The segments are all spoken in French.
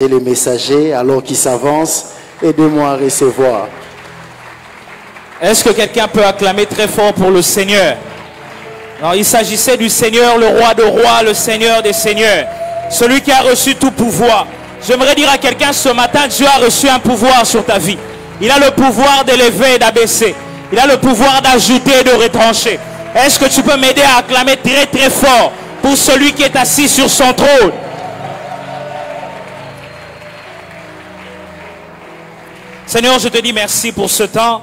Et les messagers, alors qu'ils s'avancent, aidez-moi à recevoir. Est-ce que quelqu'un peut acclamer très fort pour le Seigneur? Alors, il s'agissait du Seigneur, le roi de rois, le Seigneur des seigneurs, celui qui a reçu tout pouvoir. J'aimerais dire à quelqu'un ce matin, Dieu a reçu un pouvoir sur ta vie. Il a le pouvoir d'élever et d'abaisser. Il a le pouvoir d'ajouter et de retrancher. Est-ce que tu peux m'aider à acclamer très très fort pour celui qui est assis sur son trône? Seigneur, je te dis merci pour ce temps.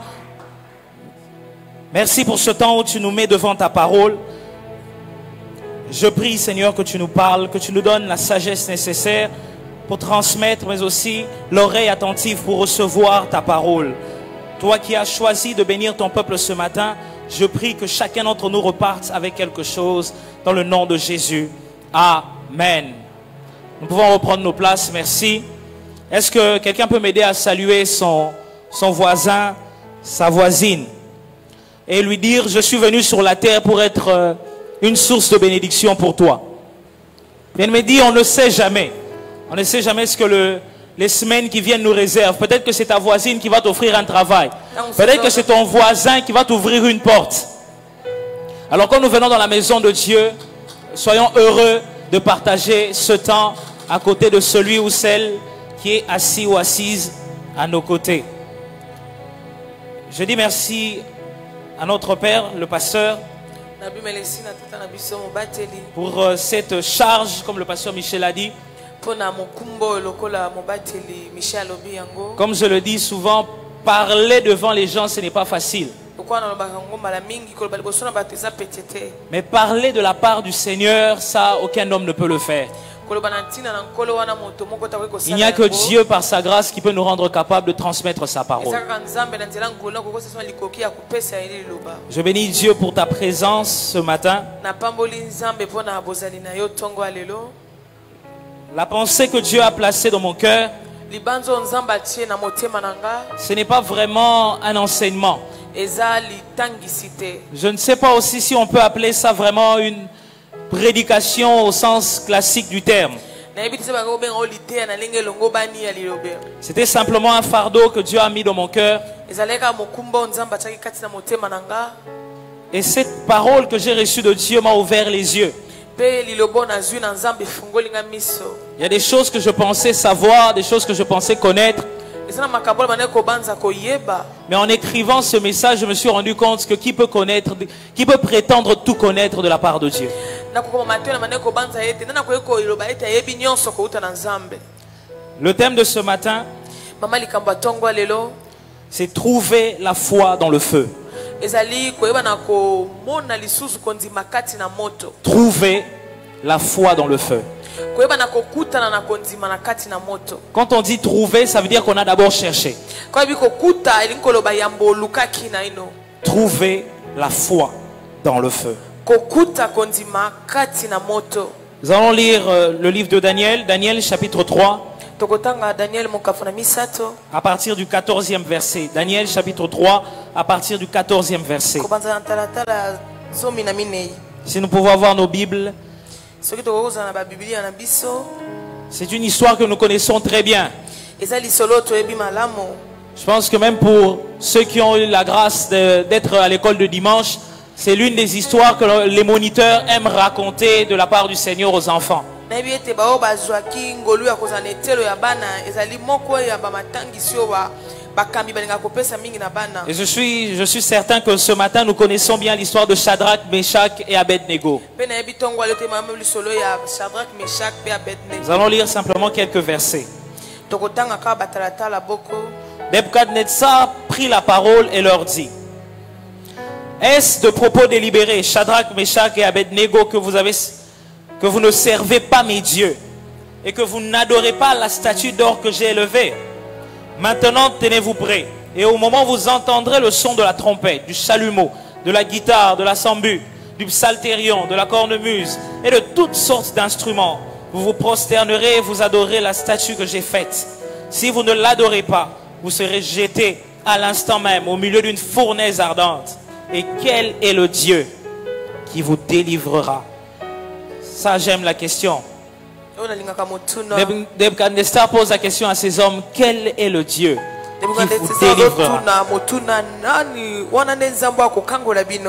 Merci pour ce temps où tu nous mets devant ta parole. Je prie, Seigneur, que tu nous parles, que tu nous donnes la sagesse nécessaire pour transmettre, mais aussi l'oreille attentive pour recevoir ta parole. Toi qui as choisi de bénir ton peuple ce matin, je prie que chacun d'entre nous reparte avec quelque chose dans le nom de Jésus. Amen. Nous pouvons reprendre nos places, merci. Est-ce que quelqu'un peut m'aider à saluer son voisin, sa voisine, et lui dire, je suis venu sur la terre pour être une source de bénédiction pour toi. Bien me dit, on ne sait jamais. On ne sait jamais ce que les semaines qui viennent nous réservent. Peut-être que c'est ta voisine qui va t'offrir un travail. Peut-être que c'est ton voisin qui va t'ouvrir une porte. Alors quand nous venons dans la maison de Dieu, soyons heureux de partager ce temps à côté de celui ou celle qui est assis ou assise à nos côtés. Je dis merci à notre Père, le pasteur, pour cette charge, comme le pasteur Michel a dit. Comme je le dis souvent, parler devant les gens, ce n'est pas facile. Mais parler de la part du Seigneur, ça, aucun homme ne peut le faire. Il n'y a que Dieu par sa grâce qui peut nous rendre capables de transmettre sa parole. Je bénis Dieu pour ta présence ce matin. La pensée que Dieu a placée dans mon cœur, ce n'est pas vraiment un enseignement. Je ne sais pas aussi si on peut appeler ça vraiment une prédication au sens classique du terme. C'était simplement un fardeau que Dieu a mis dans mon cœur. Et cette parole que j'ai reçue de Dieu m'a ouvert les yeux. Il y a des choses que je pensais savoir, des choses que je pensais connaître. Mais en écrivant ce message, je me suis rendu compte que qui peut prétendre tout connaître de la part de Dieu? Le thème de ce matin, c'est trouver la foi dans le feu. Trouver la foi dans le feu. Quand on dit trouver, ça veut dire qu'on a d'abord cherché. Trouver la foi dans le feu. Nous allons lire le livre de Daniel, Daniel chapitre 3. À partir du 14e verset. Daniel chapitre 3, à partir du 14e verset. Si nous pouvons avoir nos Bibles. C'est une histoire que nous connaissons très bien. Je pense que même pour ceux qui ont eu la grâce d'être à l'école de dimanche, c'est l'une des histoires que les moniteurs aiment raconter de la part du Seigneur aux enfants. Et je suis certain que ce matin nous connaissons bien l'histoire de Shadrach, Meshach et Abednego. Nous allons lire simplement quelques versets. Nebuchadnezzar prit la parole et leur dit: est-ce de propos délibérés, Shadrach, Meshach et Abednego, que vous ne servez pas mes dieux et que vous n'adorez pas la statue d'or que j'ai élevée? Maintenant, tenez-vous prêts. Et au moment où vous entendrez le son de la trompette, du chalumeau, de la guitare, de la sambu, du psalterion, de la cornemuse et de toutes sortes d'instruments, vous vous prosternerez et vous adorerez la statue que j'ai faite. Si vous ne l'adorez pas, vous serez jetés à l'instant même au milieu d'une fournaise ardente. Et quel est le Dieu qui vous délivrera? Ça, j'aime la question. Nebuchadnezzar pose la question à ces hommes, quel est le Dieu qui vous délivrera?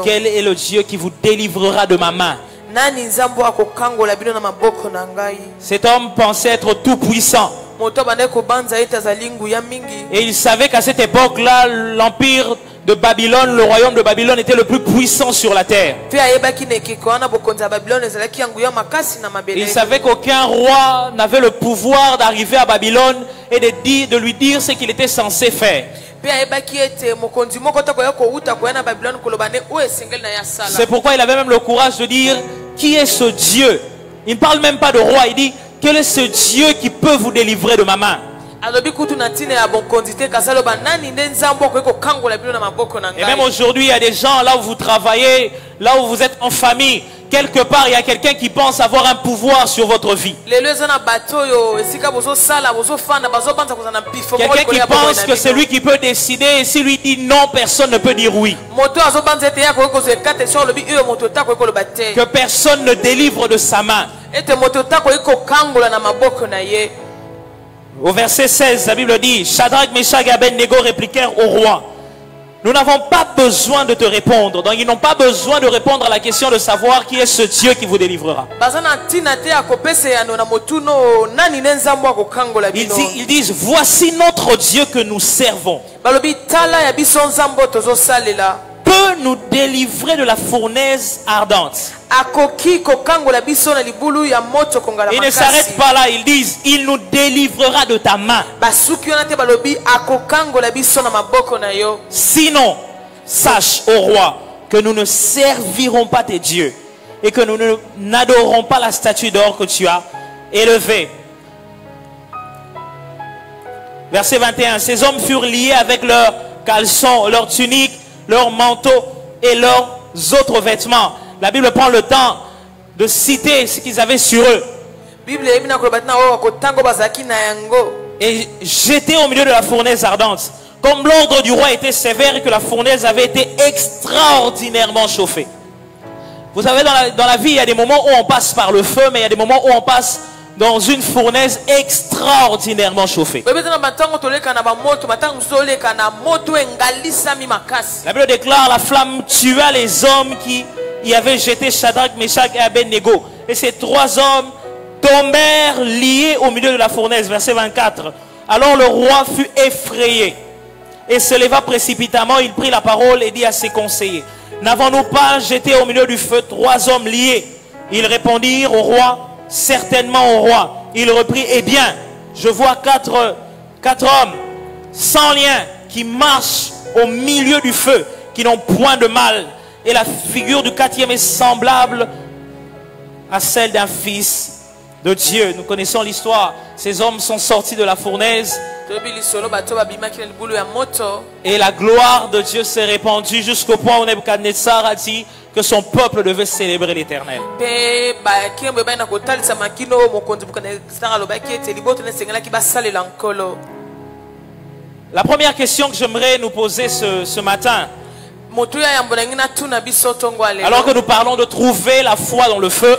Quel est le Dieu qui vous délivrera de ma main? Cet homme pensait être tout puissant. Et il savait qu'à cette époque-là, l'empire de Babylone, le royaume de Babylone était le plus puissant sur la terre. Il savait qu'aucun roi n'avait le pouvoir d'arriver à Babylone et de lui dire ce qu'il était censé faire. C'est pourquoi il avait même le courage de dire, qui est ce Dieu? Il ne parle même pas de roi, il dit, quel est ce Dieu qui peut vous délivrer de ma main? Et même aujourd'hui, il y a des gens là où vous travaillez, là où vous êtes en famille, quelque part il y a quelqu'un qui pense avoir un pouvoir sur votre vie. Quelqu'un qui pense que c'est lui qui peut décider, et si lui dit non, personne ne peut dire oui. Que personne ne délivre de sa main. Au verset 16, la Bible dit, Shadrach, Meshach et Abednego répliquèrent au roi, nous n'avons pas besoin de te répondre. Donc ils n'ont pas besoin de répondre à la question de savoir qui est ce Dieu qui vous délivrera. Ils disent, voici notre Dieu que nous servons. Peut nous délivrer de la fournaise ardente. Ils ne s'arrêtent pas là, ils disent, il nous délivrera de ta main. Sinon, sache, ô roi, que nous ne servirons pas tes dieux et que nous n'adorerons pas la statue d'or que tu as élevée. Verset 21, ces hommes furent liés avec leurs caleçons, leurs tuniques, leurs manteaux et leurs autres vêtements. La Bible prend le temps de citer ce qu'ils avaient sur eux. Et jetés au milieu de la fournaise ardente. Comme l'ordre du roi était sévère et que la fournaise avait été extraordinairement chauffée. Vous savez, dans la vie, il y a des moments où on passe par le feu, mais il y a des moments où on passe dans une fournaise extraordinairement chauffée. La Bible déclare, la flamme tua les hommes qui y avaient jeté Shadrach, Meshach et Abednego. Et ces trois hommes tombèrent liés au milieu de la fournaise. Verset 24. Alors le roi fut effrayé et se leva précipitamment. Il prit la parole et dit à ses conseillers, n'avons-nous pas jeté au milieu du feu trois hommes liés? Ils répondirent au roi, certainement au roi. Il reprit, eh bien, je vois quatre hommes sans lien qui marchent au milieu du feu, qui n'ont point de mal. Et la figure du quatrième est semblable à celle d'un fils de Dieu. Nous connaissons l'histoire. Ces hommes sont sortis de la fournaise. Et la gloire de Dieu s'est répandue jusqu'au point où Nebuchadnezzar a dit que son peuple devait célébrer l'Éternel. La première question que j'aimerais nous poser ce matin, alors que nous parlons de trouver la foi dans le feu,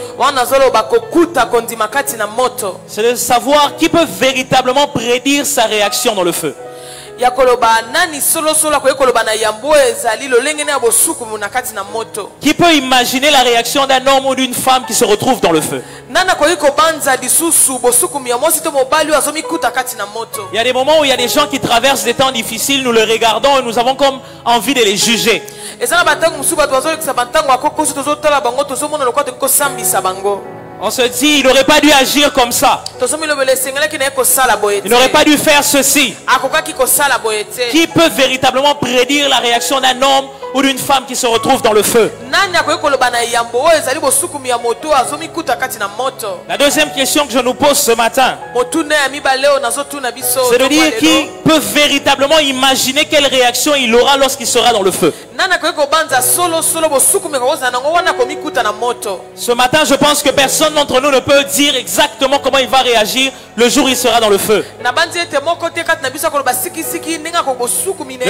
c'est de savoir qui peut véritablement prédire sa réaction dans le feu. Qui peut imaginer la réaction d'un homme ou d'une femme qui se retrouve dans le feu? Il y a des moments où il y a des gens qui traversent des temps difficiles, nous les regardons et nous avons comme envie de les juger. On se dit, il n'aurait pas dû agir comme ça. Il n'aurait pas dû faire ceci. Qui peut véritablement prédire la réaction d'un homme ou d'une femme qui se retrouve dans le feu? La deuxième question que je nous pose ce matin, c'est de dire qui peut véritablement imaginer quelle réaction il aura lorsqu'il sera dans le feu. Ce matin, je pense que personne d'entre nous ne peut dire exactement comment il va réagir le jour où il sera dans le feu. Le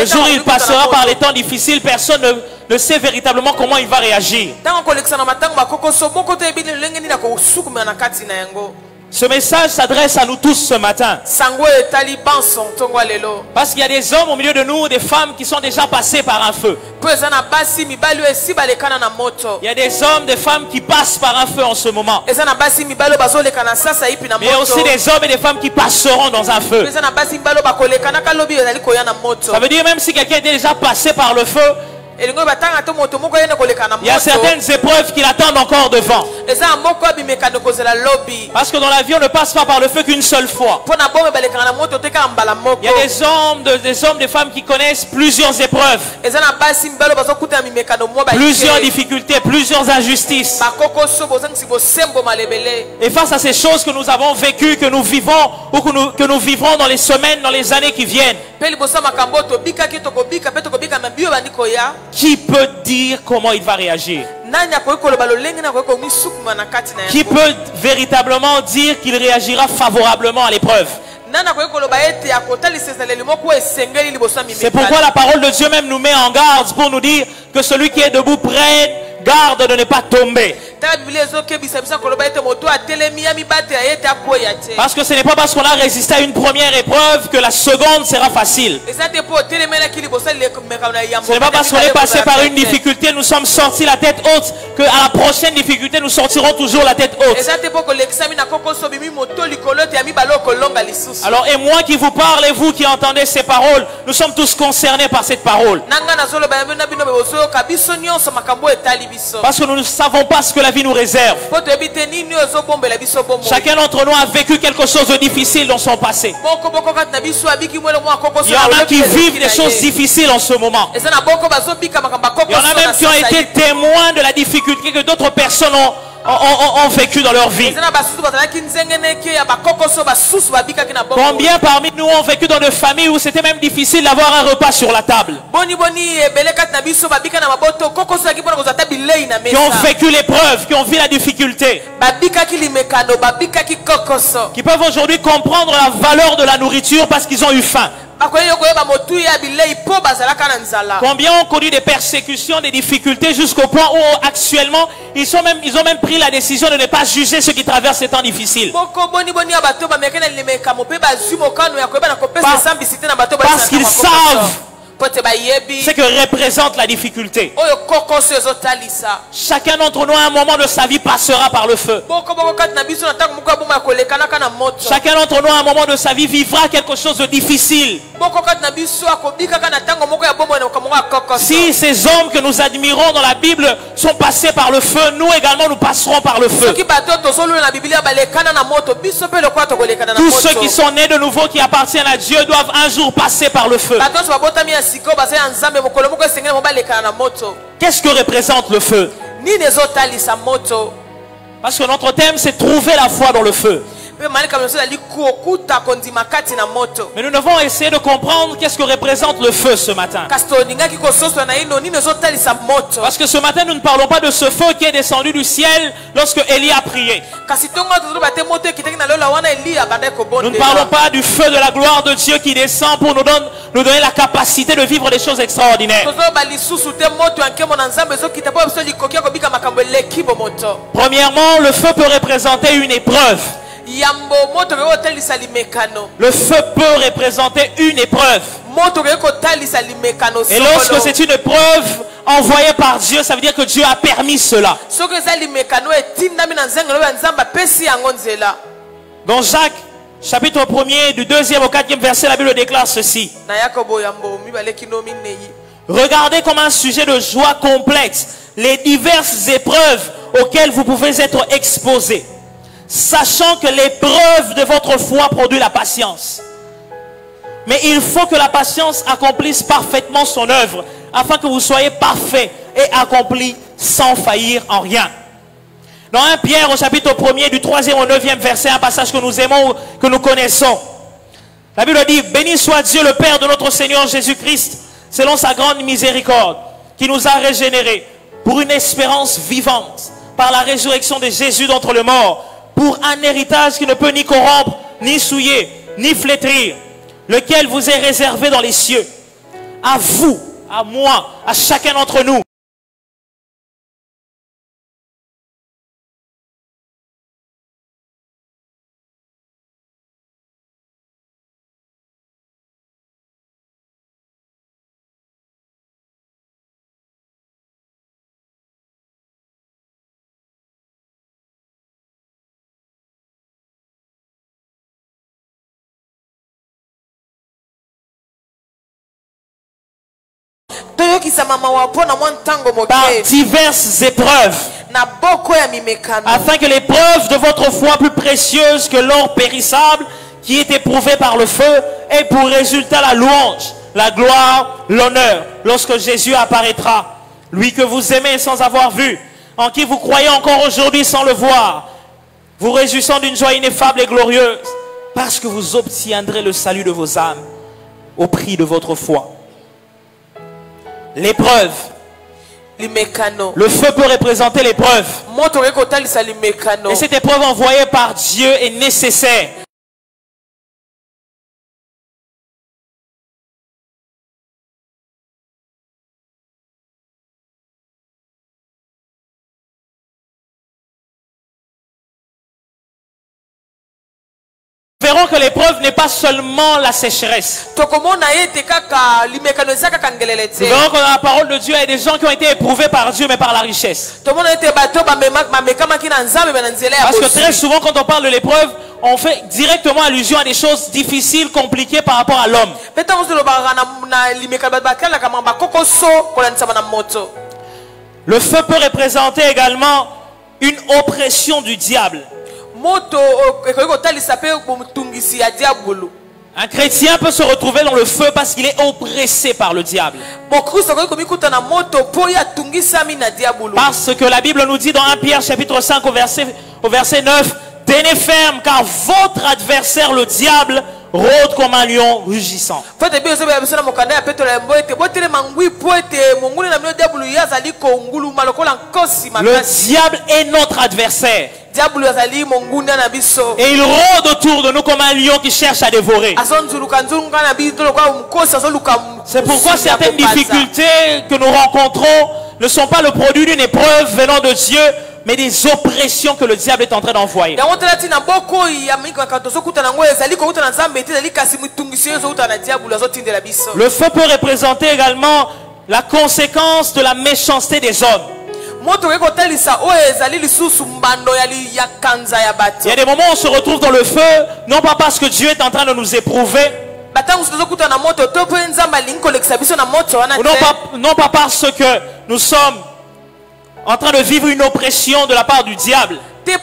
jour où il passera par les temps difficiles, personne ne sait véritablement comment il va réagir. Ce message s'adresse à nous tous ce matin. Parce qu'il y a des hommes au milieu de nous, des femmes qui sont déjà passées par un feu. Il y a des hommes, des femmes qui passent par un feu en ce moment. Mais il y a aussi des hommes et des femmes qui passeront dans un feu. Ça veut dire même si quelqu'un est déjà passé par le feu, il y a certaines épreuves qui l'attendent encore devant. Parce que dans la vie, on ne passe pas par le feu qu'une seule fois. Il y a des hommes, des femmes qui connaissent plusieurs épreuves, plusieurs difficultés, plusieurs injustices. Et face à ces choses que nous avons vécues, que nous vivons ou que nous vivrons dans les semaines, dans les années qui viennent, qui peut dire comment il va réagir? Qui peut véritablement dire qu'il réagira favorablement à l'épreuve? C'est pourquoi la parole de Dieu même nous met en garde pour nous dire que celui qui est debout prenne garde de ne pas tomber. Parce que ce n'est pas parce qu'on a résisté à une première épreuve que la seconde sera facile. Ce n'est pas parce qu'on est passé par une difficulté, nous sommes sortis la tête haute, que à la prochaine difficulté, nous sortirons toujours la tête haute. Alors, et moi qui vous parle et vous qui entendez ces paroles, nous sommes tous concernés par cette parole. Parce que nous ne savons pas ce que la vie nous réserve. Chacun d'entre nous a vécu quelque chose de difficile dans son passé. Il y en a qui vivent des choses difficiles en ce moment. Il y en a même qui ont été témoins de la difficulté que d'autres personnes ont vécu dans leur vie. Combien parmi nous ont vécu dans des familles où c'était même difficile d'avoir un repas sur la table? Qui ont vécu l'épreuve, qui ont vu la difficulté, qui peuvent aujourd'hui comprendre la valeur de la nourriture parce qu'ils ont eu faim. Combien ont connu des persécutions, des difficultés jusqu'au point où actuellement ils ont même pris la décision de ne pas juger ceux qui traversent ces temps difficiles. Parce qu'ils savent ce que représente la difficulté. Chacun d'entre nous à un moment de sa vie passera par le feu. Chacun d'entre nous à un moment de sa vie vivra quelque chose de difficile. Si ces hommes que nous admirons dans la Bible sont passés par le feu, nous également nous passerons par le feu. Tous ceux qui sont nés de nouveau, qui appartiennent à Dieu, doivent un jour passer par le feu. Qu'est-ce que représente le feu? Parce que notre thème, c'est trouver la foi dans le feu. Mais nous devons essayer de comprendre qu'est-ce que représente le feu ce matin. Parce que ce matin, nous ne parlons pas de ce feu qui est descendu du ciel lorsque Élie a prié. Nous ne parlons pas du feu de la gloire de Dieu qui descend pour nous donner la capacité de vivre des choses extraordinaires. Premièrement, le feu peut représenter une épreuve. Le feu peut représenter une épreuve. Et lorsque c'est une épreuve envoyée par Dieu, ça veut dire que Dieu a permis cela. Dans Jacques, chapitre 1er, du 2e au 4e verset, la Bible déclare ceci. Regardez comme un sujet de joie complexe les diverses épreuves auxquelles vous pouvez être exposés, sachant que l'épreuve de votre foi produit la patience. Mais il faut que la patience accomplisse parfaitement son œuvre, afin que vous soyez parfaits et accomplis sans faillir en rien. Dans 1 Pierre au chapitre 1er du 3e au 9e verset, un passage que nous aimons, que nous connaissons, la Bible dit: béni soit Dieu le Père de notre Seigneur Jésus-Christ, selon sa grande miséricorde, qui nous a régénérés pour une espérance vivante par la résurrection de Jésus d'entre les morts, pour un héritage qui ne peut ni corrompre, ni souiller, ni flétrir, lequel vous est réservé dans les cieux. À vous, à moi, à chacun d'entre nous, par diverses épreuves, afin que l'épreuve de votre foi plus précieuse que l'or périssable qui est éprouvé par le feu ait pour résultat la louange, la gloire, l'honneur lorsque Jésus apparaîtra. Lui que vous aimez sans avoir vu, en qui vous croyez encore aujourd'hui sans le voir, vous réjouissant d'une joie ineffable et glorieuse, parce que vous obtiendrez le salut de vos âmes au prix de votre foi. L'épreuve. Le feu peut représenter l'épreuve. Et cette épreuve envoyée par Dieu est nécessaire. Nous verrons que l'épreuve n'est pas seulement la sécheresse. Nous verrons que dans la parole de Dieu, il y a des gens qui ont été éprouvés par Dieu, mais par la richesse. Parce que très souvent, quand on parle de l'épreuve, on fait directement allusion à des choses difficiles, compliquées par rapport à l'homme. Le feu peut représenter également une oppression du diable. Un chrétien peut se retrouver dans le feu parce qu'il est oppressé par le diable. Parce que la Bible nous dit dans 1 Pierre chapitre 5 au verset 9, tenez ferme car votre adversaire le diable rôde comme un lion rugissant. Le diable est notre adversaire. Et il rôde autour de nous comme un lion qui cherche à dévorer. C'est pourquoi certaines difficultés que nous rencontrons ne sont pas le produit d'une épreuve venant de Dieu, mais des oppressions que le diable est en train d'envoyer. Le feu peut représenter également la conséquence de la méchanceté des hommes. Il y a des moments où on se retrouve dans le feu, non pas parce que Dieu est en train de nous éprouver, non pas parce que nous sommes en train de vivre une oppression de la part du diable. Mais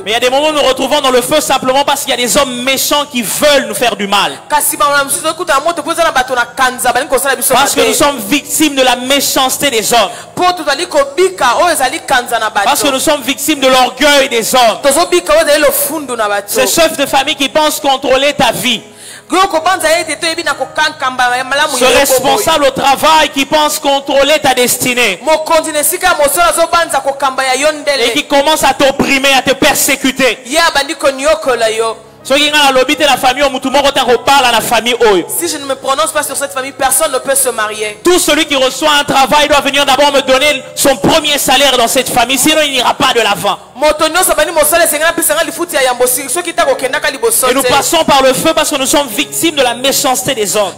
il y a des moments où nous nous retrouvons dans le feu simplement parce qu'il y a des hommes méchants qui veulent nous faire du mal. Parce que nous sommes victimes de la méchanceté des hommes. Parce que nous sommes victimes de l'orgueil des hommes. Ces chefs de famille qui pensent contrôler ta vie. Ce responsable au travail qui pense contrôler ta destinée et qui commence à t'opprimer, à te persécuter. Si je ne me prononce pas sur cette famille, personne ne peut se marier. Tout celui qui reçoit un travail doit venir d'abord me donner son premier salaire dans cette famille, sinon il n'ira pas de l'avant. Et nous passons par le feu parce que nous sommes victimes de la méchanceté des hommes.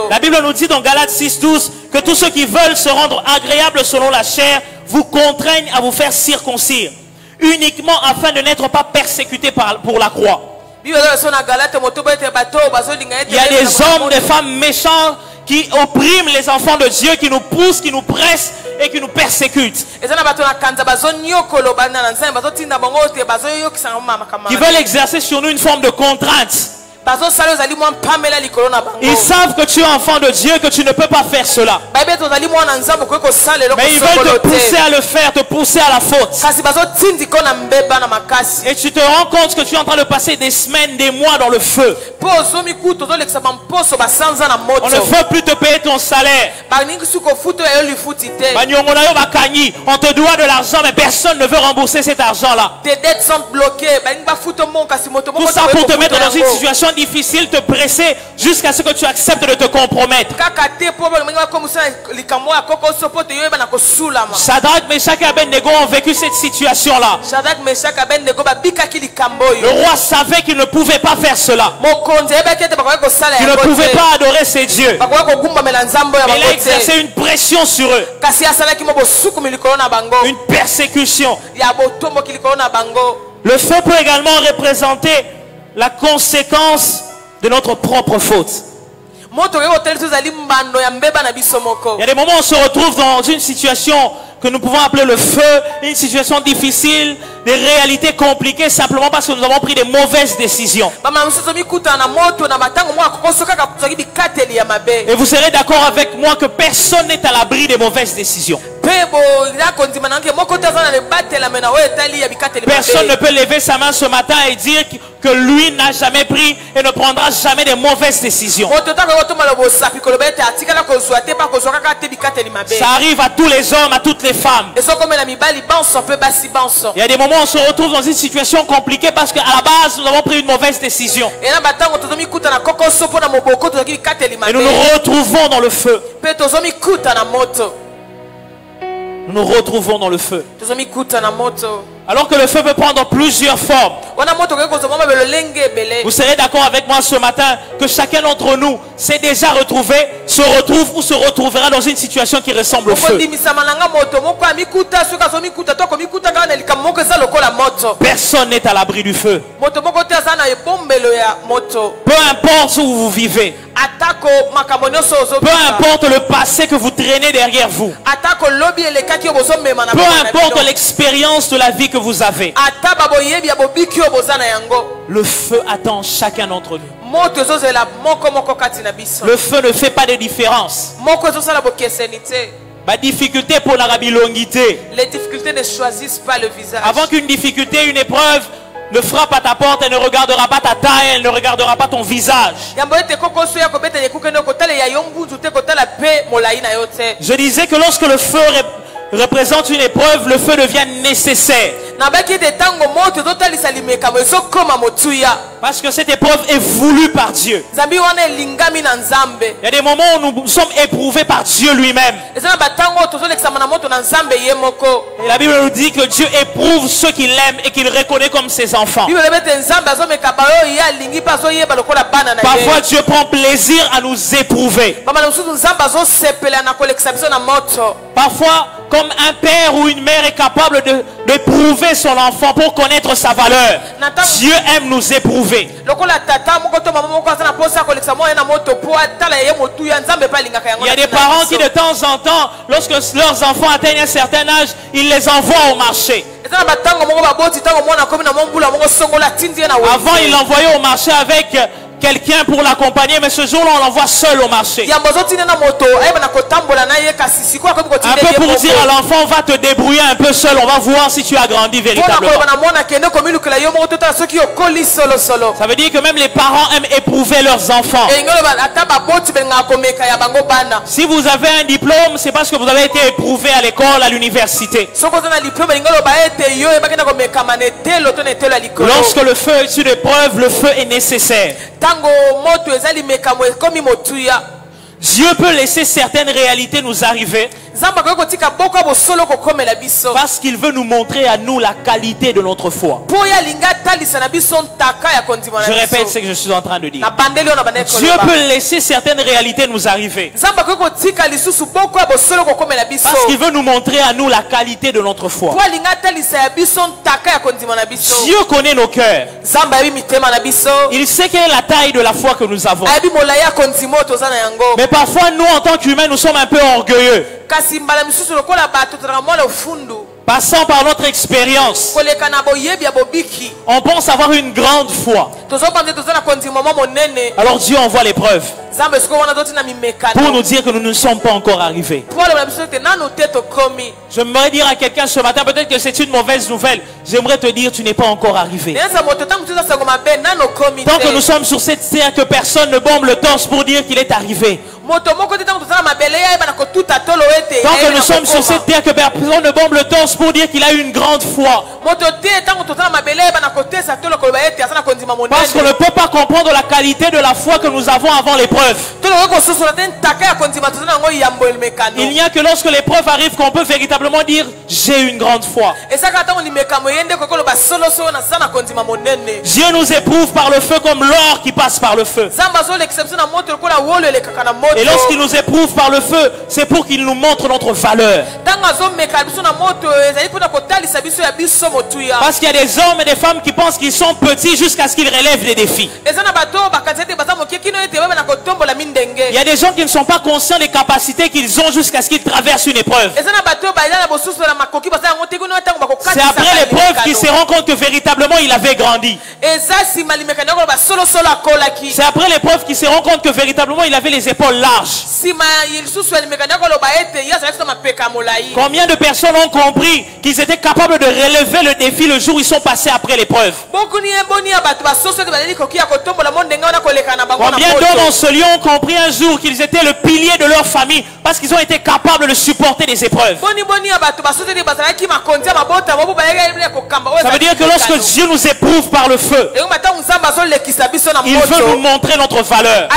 La Bible nous dit dans Galates 6:12 que tous ceux qui veulent se rendre agréables selon la chair vous contraignent à vous faire circoncire, uniquement afin de n'être pas persécutés pour la croix. Il y a des hommes, des femmes méchants qui oppriment les enfants de Dieu, qui nous poussent, qui nous pressent et qui nous persécutent. Qui veulent exercer sur nous une forme de contrainte. Ils savent que tu es enfant de Dieu, que tu ne peux pas faire cela. Mais ils veulent te pousser à le faire, te pousser à la faute. Et tu te rends compte que tu es en train de passer des semaines, des mois dans le feu. On ne veut plus te payer ton salaire. On te doit de l'argent, mais personne ne veut rembourser cet argent-là. Tes dettes sont bloquées. Tout ça pour te mettre dans une situation difficile, te presser jusqu'à ce que tu acceptes de te compromettre. Shadrach, Meshach et Abednego ont vécu cette situation-là. Le roi savait qu'il ne pouvait pas faire cela. Il ne pouvait pas adorer ses dieux. Il a exercé une pression sur eux. Une persécution. Le feu peut également représenter la conséquence de notre propre faute. Il y a des moments où on se retrouve dans une situation que nous pouvons appeler le feu, une situation difficile, des réalités compliquées simplement parce que nous avons pris des mauvaises décisions. Et vous serez d'accord avec moi que personne n'est à l'abri des mauvaises décisions. Personne ne peut lever sa main ce matin et dire que lui n'a jamais pris et ne prendra jamais des mauvaises décisions. Ça arrive à tous les hommes, à toutes les femmes. Il y a des moments où on se retrouve dans une situation compliquée parce qu'à la base nous avons pris une mauvaise décision. Et nous nous retrouvons dans le feu. Nous nous retrouvons dans le feu. Alors que le feu peut prendre plusieurs formes. Vous serez d'accord avec moi ce matin que chacun d'entre nous s'est déjà retrouvé, se retrouve ou se retrouvera dans une situation qui ressemble au feu. Personne n'est à l'abri du feu. Peu importe où vous vivez. Peu importe le passé que vous traînez derrière vous. Peu importe l'expérience de la vie que vous avez. Le feu attend chacun d'entre nous. Le feu ne fait pas de différence. Les difficultés ne choisissent pas le visage. Avant qu'une difficulté, une épreuve ne frappe à ta porte, elle ne regardera pas ta taille, elle ne regardera pas ton visage. Je disais que lorsque le feu représente une épreuve, le feu devient nécessaire. Parce que cette épreuve est voulue par Dieu. Il y a des moments où nous sommes éprouvés par Dieu lui-même. Et la Bible nous dit que Dieu éprouve ceux qu'il aime et qu'il reconnaît comme ses enfants. Parfois Dieu prend plaisir à nous éprouver. Parfois, comme un père ou une mère est capable d'éprouver son enfant pour connaître sa valeur, Dieu aime nous éprouver. Il y a des parents qui de temps en temps, lorsque leurs enfants atteignent un certain âge, ils les envoient au marché. Avant, ils l'envoyaient au marché avec quelqu'un pour l'accompagner, mais ce jour-là on l'envoie seul au marché. Un peu pour dire à l'enfant, va te débrouiller un peu seul, on va voir si tu as grandi véritablement. Ça veut dire que même les parents aiment éprouver leurs enfants. Si vous avez un diplôme, c'est parce que vous avez été éprouvé à l'école, à l'université. Lorsque le feu est sur l'épreuve, le feu est nécessaire. Dieu peut laisser certaines réalités nous arriver parce qu'il veut nous montrer à nous la qualité de notre foi. Je répète ce que je suis en train de dire. Dieu peut laisser certaines réalités nous arriver parce qu'il veut nous montrer à nous la qualité de notre foi. Dieu connaît nos cœurs. Il sait quelle est la taille de la foi que nous avons. Mais parfois nous en tant qu'humains nous sommes un peu orgueilleux. Passant par notre expérience, on pense avoir une grande foi. Alors Dieu envoie l'épreuve pour nous dire que nous ne sommes pas encore arrivés. J'aimerais dire à quelqu'un ce matin, peut-être que c'est une mauvaise nouvelle. J'aimerais te dire, tu n'es pas encore arrivé. Tant que nous sommes sur cette terre, que personne ne bombe le torse pour dire qu'il est arrivé. Tant que nous sommes sur cette terre, que personne ne bombe le torse pour dire qu'il a une grande foi. Parce qu'on ne peut pas comprendre la qualité de la foi que nous avons avant l'épreuve. Il n'y a que lorsque l'épreuve arrive qu'on peut véritablement dire j'ai une grande foi. Dieu nous éprouve par le feu comme l'or qui passe par le feu. Et lorsqu'il nous éprouve par le feu, c'est pour qu'il nous montre notre valeur. Parce qu'il y a des hommes et des femmes qui pensent qu'ils sont petits jusqu'à ce qu'ils relèvent des défis. Il y a des gens qui ne sont pas conscients des capacités qu'ils ont jusqu'à ce qu'ils traversent une épreuve. C'est après l'épreuve qu'ils se rendent compte que véritablement il avait grandi. C'est après l'épreuve qu'ils se rendent compte que véritablement il avait les épaules larges. Combien de personnes ont compris qu'ils étaient capables de relever le défi le jour où ils sont passés après l'épreuve? Combien d'hommes en ce lieu ont compris un jour qu'ils étaient le pilier de leur famille parce qu'ils ont été capables de supporter des épreuves? Ça veut dire que lorsque Dieu nous éprouve par le feu, il veut nous montrer notre valeur.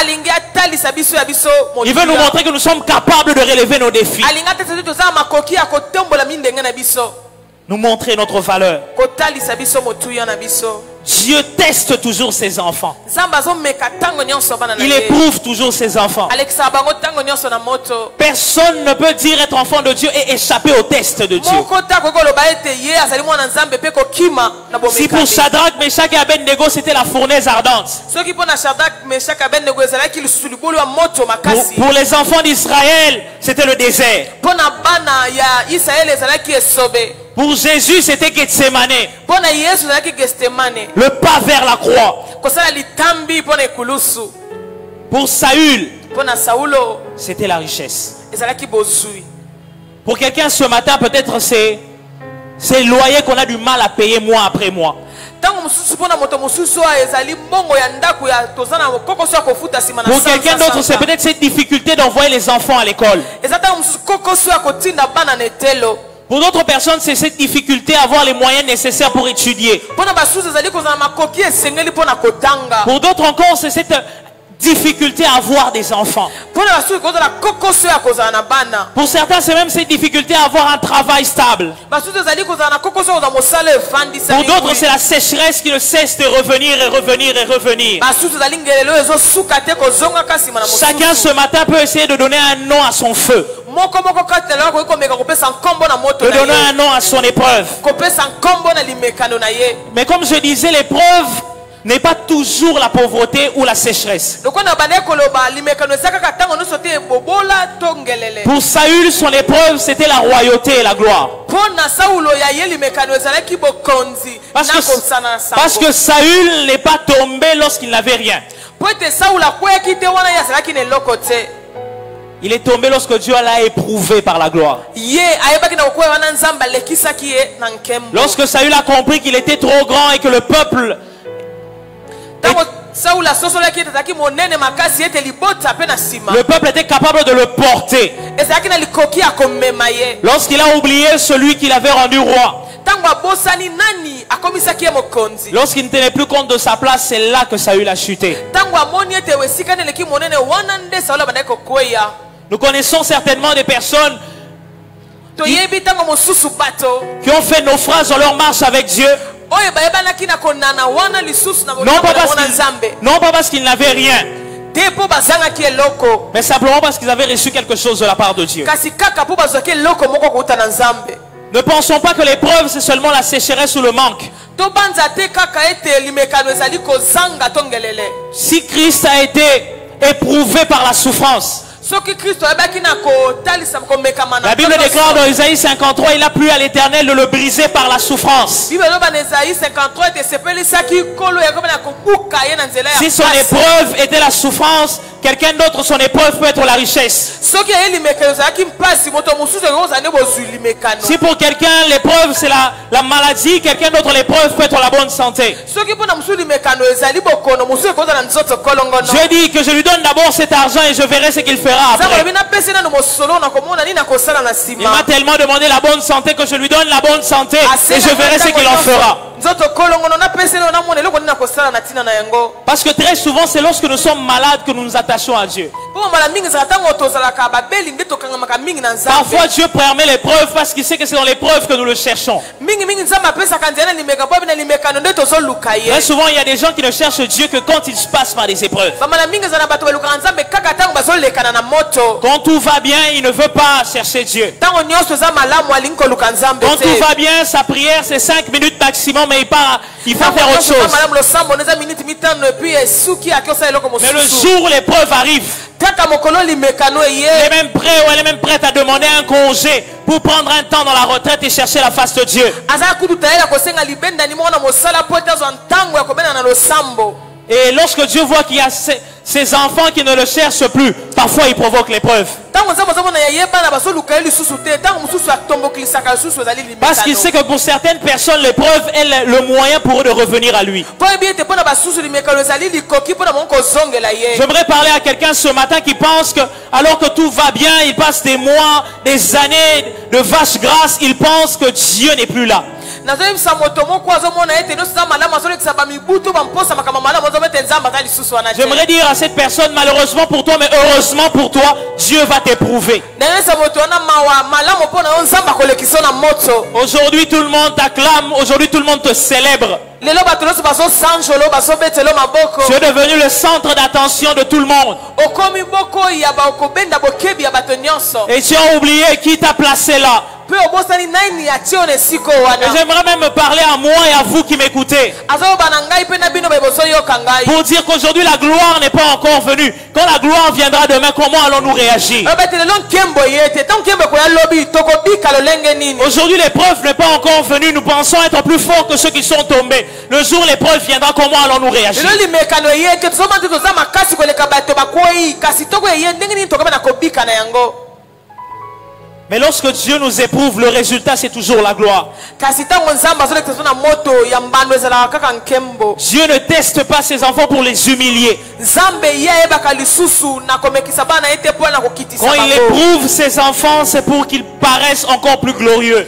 Il veut nous montrer que nous sommes capables de relever nos défis. Nous montrer notre valeur. Dieu teste toujours ses enfants. Il éprouve toujours ses enfants. Personne ne peut dire être enfant de Dieu et échapper au test de Dieu. Si pour Shadrach, Meshach et Abednego c'était la fournaise ardente, pour les enfants d'Israël c'était le désert. Pour Jésus, c'était Gethsemane. Le pas vers la croix. Pour Saül, c'était la richesse. Pour quelqu'un ce matin, peut-être c'est le loyer qu'on a du mal à payer mois après mois. Pour quelqu'un d'autre, c'est peut-être cette difficulté d'envoyer les enfants à l'école. Pour d'autres personnes, c'est cette difficulté à avoir les moyens nécessaires pour étudier. Pour d'autres encore, c'est cette difficulté à avoir des enfants. Pour certains, c'est même cette difficulté à avoir un travail stable. Pour d'autres, c'est la sécheresse qui ne cesse de revenir et revenir et revenir. Chacun ce matin peut essayer de donner un nom à son feu, de donner un nom à son épreuve. Mais comme je disais, l'épreuve n'est pas toujours la pauvreté ou la sécheresse. Pour Saül, son épreuve, c'était la royauté et la gloire. Parce que Saül n'est pas tombé lorsqu'il n'avait rien. Il est tombé lorsque Dieu l'a éprouvé par la gloire. Lorsque Saül a compris qu'il était trop grand et que le peuple était capable de le porter. Lorsqu'il a oublié celui qu'il avait rendu roi, lorsqu'il ne tenait plus compte de sa place, c'est là que Saül a chuté. Nous connaissons certainement des personnes qui ont fait naufrage dans leur marche avec Dieu. Non pas parce qu'ils n'avaient rien, mais simplement parce qu'ils avaient reçu quelque chose de la part de Dieu. Ne pensons pas que l'épreuve c'est seulement la sécheresse ou le manque. Si Christ a été éprouvé par la souffrance, la Bible déclare dans Isaïe 53, il a plu à l'Éternel de le briser par la souffrance. Si son épreuve était la souffrance, quelqu'un d'autre, son épreuve peut être la richesse. Si pour quelqu'un l'épreuve c'est la maladie, quelqu'un d'autre l'épreuve peut être la bonne santé. Dieu dit que je lui donne d'abord cet argent et je verrai ce qu'il fera après. Il m'a tellement demandé la bonne santé que je lui donne la bonne santé et je verrai ce qu'il en fera. Parce que très souvent c'est lorsque nous sommes malades que nous nous attachons à Dieu. Parfois Dieu permet l'épreuve parce qu'il sait que c'est dans l'épreuve que nous le cherchons. Très souvent il y a des gens qui ne cherchent Dieu que quand ils passent par des épreuves. Quand tout va bien, il ne veut pas chercher Dieu. Quand tout va bien, sa prière c'est 5 minutes maximum, mais il va faire autre chose. Mais le jour où l'épreuve arrive, elle est même prête à demander un congé pour prendre un temps dans la retraite et chercher la face de Dieu. Et lorsque Dieu voit qu'il y a ces enfants qui ne le cherchent plus, parfois il provoque l'épreuve. Parce qu'il sait que pour certaines personnes, l'épreuve est le moyen pour eux de revenir à lui. J'aimerais parler à quelqu'un ce matin qui pense que alors que tout va bien, il passe des mois, des années de vache grasse, il pense que Dieu n'est plus là. J'aimerais dire à cette personne, malheureusement pour toi, mais heureusement pour toi, Dieu va t'éprouver. Aujourd'hui tout le monde t'acclame, aujourd'hui tout le monde te célèbre. Tu es devenu le centre d'attention de tout le monde. Et tu as oublié qui t'a placé là. Et j'aimerais même me parler à moi et à vous qui m'écoutez, pour dire qu'aujourd'hui la gloire n'est pas encore venue. Quand la gloire viendra demain, comment allons-nous réagir? Aujourd'hui l'épreuve n'est pas encore venue. Nous pensons être plus forts que ceux qui sont tombés. Le jour où l'épreuve viendra, comment allons-nous réagir? Mais lorsque Dieu nous éprouve, le résultat c'est toujours la gloire. Dieu ne teste pas ses enfants pour les humilier. Quand il éprouve ses enfants, c'est pour qu'ils paraissent encore plus glorieux.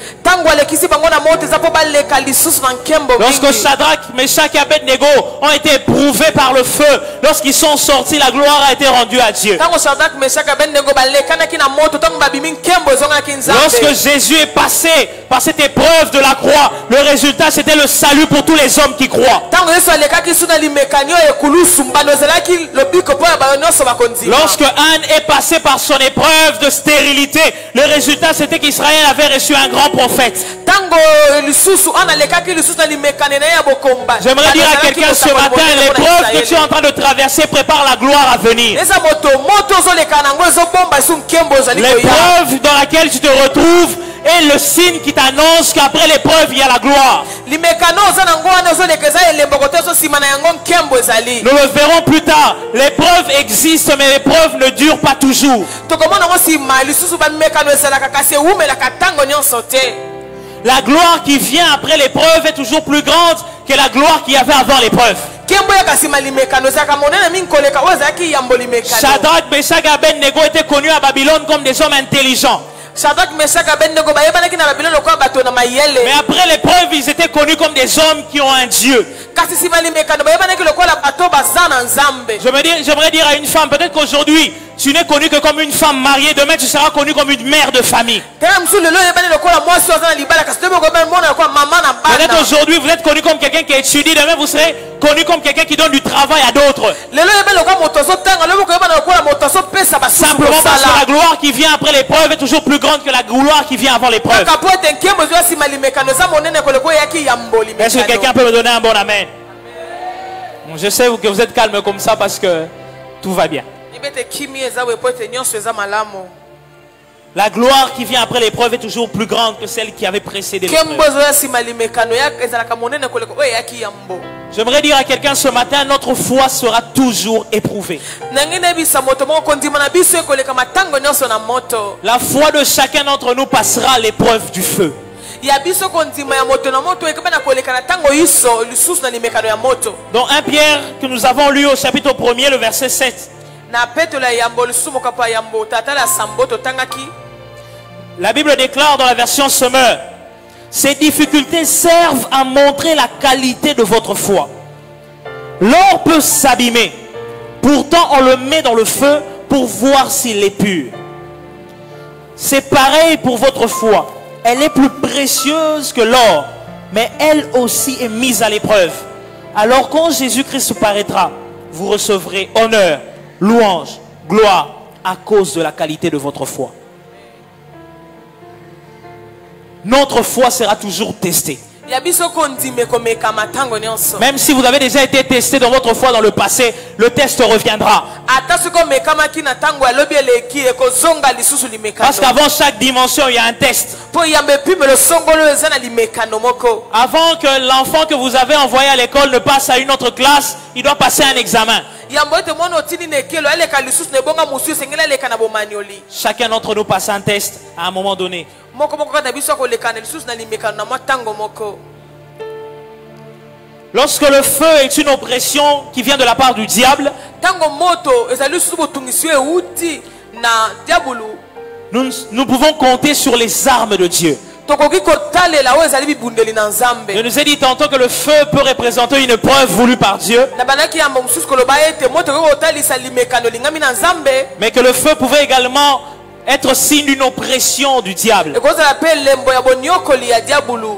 Lorsque Shadrach, Meshach et Abednego ont été éprouvés par le feu, lorsqu'ils sont sortis, la gloire a été rendue à Dieu. Lorsque Jésus est passé par cette épreuve de la croix, le résultat c'était le salut pour tous les hommes qui croient. Lorsque Anne est passé par son épreuve de stérilité, le résultat c'était qu'Israël avait reçu un grand prophète. J'aimerais dire à quelqu'un ce matin, l'épreuve que tu es en train de traverser prépare la gloire à venir. L'épreuve dans laquelle tu te retrouves est le signe qui t'annonce qu'après l'épreuve il y a la gloire. Nous le verrons plus tard. L'épreuve existe, mais l'épreuve ne dure pas toujours. La gloire qui vient après l'épreuve est toujours plus grande que la gloire qu'il y avait avant l'épreuve. Shadrach, Meshach et Abednego étaient connus à Babylone comme des hommes intelligents. Mais après l'épreuve, ils étaient connus comme des hommes qui ont un Dieu. J'aimerais dire à une femme, peut-être qu'aujourd'hui tu n'es connu que comme une femme mariée, demain tu seras connu comme une mère de famille. Peut-être aujourd'hui vous êtes connu comme quelqu'un qui étudie, demain vous serez connu comme quelqu'un qui donne du travail à d'autres. Simplement parce que la gloire qui vient après l'épreuve est toujours plus grande que la gloire qui vient avant l'épreuve. Est-ce que quelqu'un peut me donner un bon amen? Bon, je sais que vous êtes calme comme ça parce que tout va bien. La gloire qui vient après l'épreuve est toujours plus grande que celle qui avait précédé l'épreuve. J'aimerais dire à quelqu'un ce matin, notre foi sera toujours éprouvée. La foi de chacun d'entre nous passera l'épreuve du feu. Dans 1 Pierre que nous avons lu au chapitre 1er, le verset 7. La Bible déclare dans la version Semeur: ces difficultés servent à montrer la qualité de votre foi. L'or peut s'abîmer, pourtant on le met dans le feu pour voir s'il est pur. C'est pareil pour votre foi. Elle est plus précieuse que l'or, mais elle aussi est mise à l'épreuve. Alors quand Jésus-Christ paraîtra, vous recevrez honneur, louange, gloire à cause de la qualité de votre foi. Notre foi sera toujours testée. Même si vous avez déjà été testé dans votre foi dans le passé, le test reviendra. Parce qu'avant chaque dimension, il y a un test. Avant que l'enfant que vous avez envoyé à l'école ne passe à une autre classe, il doit passer un examen. Chacun d'entre nous passe un test à un moment donné. Lorsque le feu est une oppression qui vient de la part du diable, nous pouvons compter sur les armes de Dieu. Je nous ai dit tantôt que le feu peut représenter une preuve voulue par Dieu, mais que le feu pouvait également être signe d'une oppression du diable.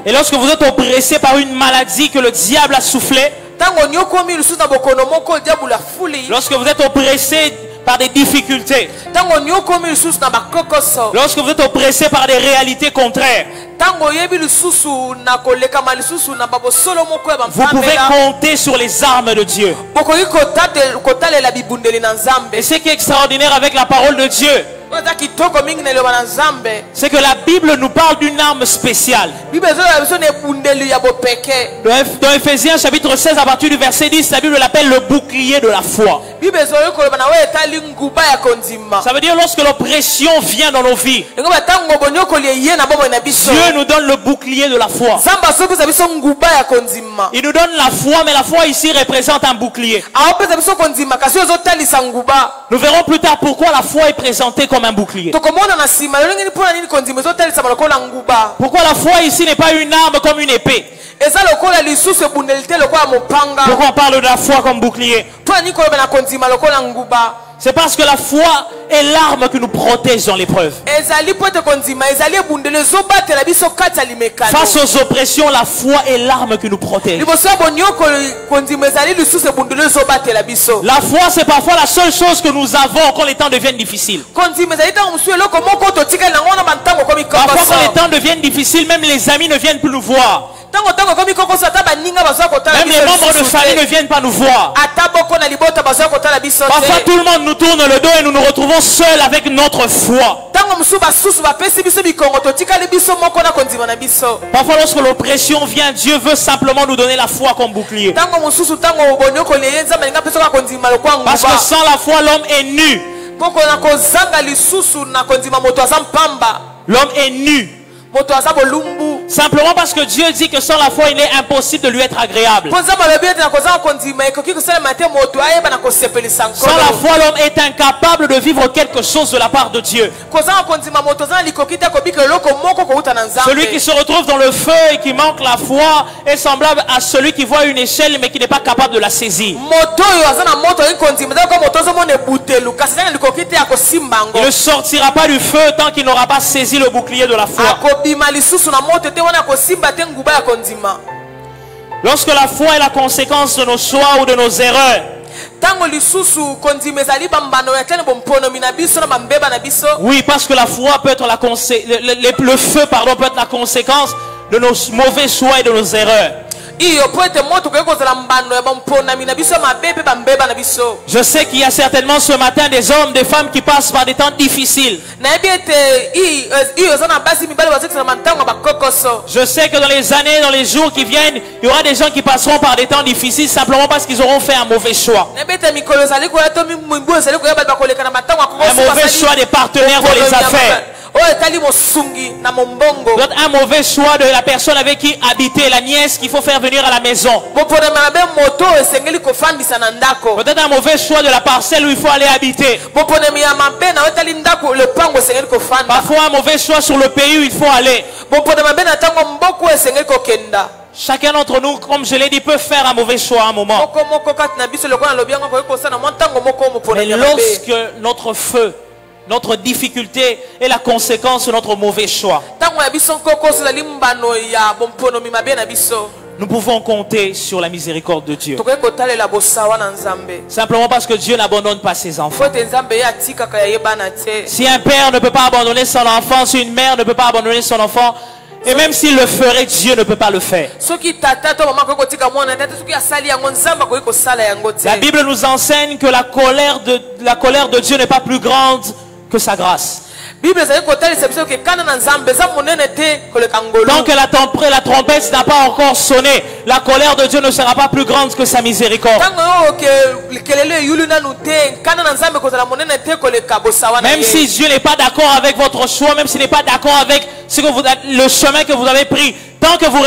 Et lorsque vous êtes oppressé par une maladie que le diable a soufflé, lorsque vous êtes oppressé par des difficultés, lorsque vous êtes oppressé par des réalités contraires, vous pouvez compter sur les armes de Dieu. Et ce qui est extraordinaire avec la parole de Dieu, c'est que la Bible nous parle d'une arme spéciale. Dans Ephésiens chapitre 16 à partir du verset 10, la Bible l'appelle le bouclier de la foi. Ça veut dire lorsque l'oppression vient dans nos vies, Dieu nous donne le bouclier de la foi. Il nous donne la foi, mais la foi ici représente un bouclier. Nous verrons plus tard pourquoi la foi est présentée comme un bouclier. Pourquoi la foi ici n'est pas une arme comme une épée. Pourquoi on parle de la foi comme bouclier? C'est parce que la foi est l'arme qui nous protège dans l'épreuve. Face aux oppressions, la foi est l'arme qui nous protège. La foi, c'est parfois la seule chose que nous avons quand les temps deviennent difficiles. Parfois, quand les temps deviennent difficiles, même les amis ne viennent plus nous voir. Même les membres de famille ne viennent pas nous voir. Parfois tout le monde nous tourne le dos et nous nous retrouvons seuls avec notre foi. Parfois lorsque l'oppression vient, Dieu veut simplement nous donner la foi comme bouclier. Parce que sans la foi l'homme est nu. L'homme est nu. Simplement parce que Dieu dit que sans la foi il est impossible de lui être agréable. Sans la foi l'homme est incapable de vivre quelque chose de la part de Dieu. Celui qui se retrouve dans le feu et qui manque la foi est semblable à celui qui voit une échelle mais qui n'est pas capable de la saisir. Il ne sortira pas du feu tant qu'il n'aura pas saisi le bouclier de la foi. Lorsque la foi est la conséquence de nos choix ou de nos erreurs, oui, parce que la foi peut être le feu peut être la conséquence de nos mauvais choix et de nos erreurs. Je sais qu'il y a certainement ce matin des hommes, des femmes qui passent par des temps difficiles. Je sais que dans les années, dans les jours qui viennent, il y aura des gens qui passeront par des temps difficiles simplement parce qu'ils auront fait un mauvais choix. Un mauvais choix des partenaires dans les affaires. Un mauvais choix de la personne avec qui habiter, la nièce qu'il faut faire venir à la maison. Peut-être un mauvais choix de la parcelle où il faut aller habiter. Parfois un mauvais choix sur le pays où il faut aller. Chacun d'entre nous, comme je l'ai dit, peut faire un mauvais choix à un moment. Mais lorsque notre feu, notre difficulté est la conséquence de notre mauvais choix, nous pouvons compter sur la miséricorde de Dieu. Simplement parce que Dieu n'abandonne pas ses enfants. Si un père ne peut pas abandonner son enfant, si une mère ne peut pas abandonner son enfant, Et même s'il le ferait, Dieu ne peut pas le faire. La Bible nous enseigne que la colère de Dieu n'est pas plus grande que sa grâce. Tant que la trompette n'a pas encore sonné, la colère de Dieu ne sera pas plus grande que sa miséricorde. Même si Dieu n'est pas d'accord avec votre choix, même s'il n'est pas d'accord avec le chemin que vous avez pris, tant que vous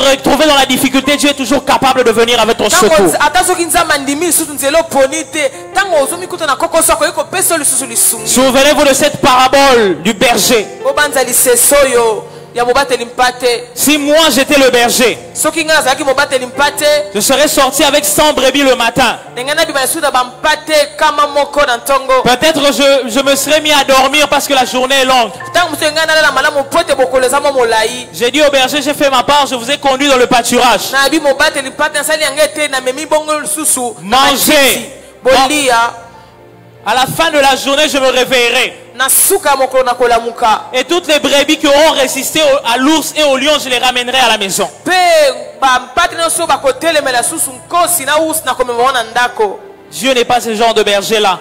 retrouvez dans la difficulté, Dieu est toujours capable de venir à votre secours. Souvenez-vous de cette parabole du berger. Si moi j'étais le berger, je serais sorti avec 100 brebis le matin. Peut-être je me serais mis à dormir parce que la journée est longue. J'ai dit au berger, j'ai fait ma part, je vous ai conduit dans le pâturage. Mangez. À la fin de la journée, je me réveillerai. Et toutes les brebis qui auront résisté à l'ours et au lion, je les ramènerai à la maison. Dieu n'est pas ce genre de berger-là.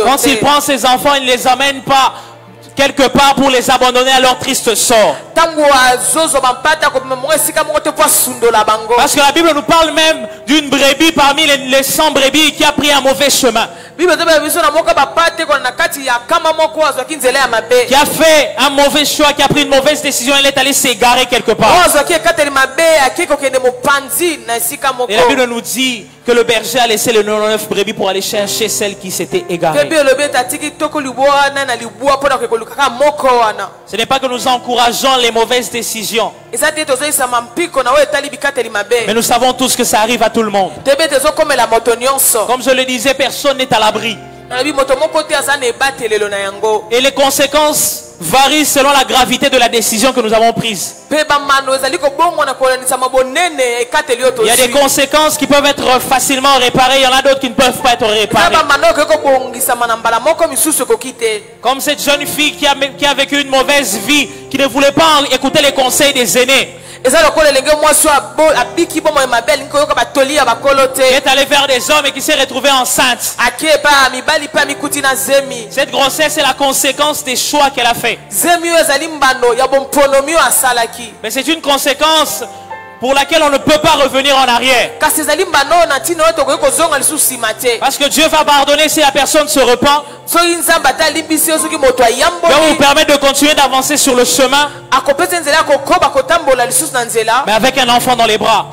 Quand il prend ses enfants, il ne les amène pas quelque part pour les abandonner à leur triste sort. Parce que la Bible nous parle même d'une brebis parmi les 100 brebis qui a pris un mauvais chemin. Qui a fait un mauvais choix, qui a pris une mauvaise décision, il est allé s'égarer quelque part. Et la Bible nous dit que le berger a laissé les 99 brebis pour aller chercher celle qui s'était égarée. Ce n'est pas que nous encourageons les mauvaises décisions, mais nous savons tous que ça arrive à tout le monde. Comme je le disais, personne n'est à l'abri. Et les conséquences varient selon la gravité de la décision que nous avons prise. Il y a des conséquences qui peuvent être facilement réparées, il y en a d'autres qui ne peuvent pas être réparées. Comme cette jeune fille qui a vécu une mauvaise vie, qui ne voulait pas écouter les conseils des aînés. Qui est allé vers des hommes et qui s'est retrouvée enceinte. Cette grossesse est la conséquence des choix qu'elle a fait. Mais c'est une conséquence pour laquelle on ne peut pas revenir en arrière. Parce que Dieu va pardonner si la personne se repent. Dieu vous permet de continuer d'avancer sur le chemin, mais avec un enfant dans les bras.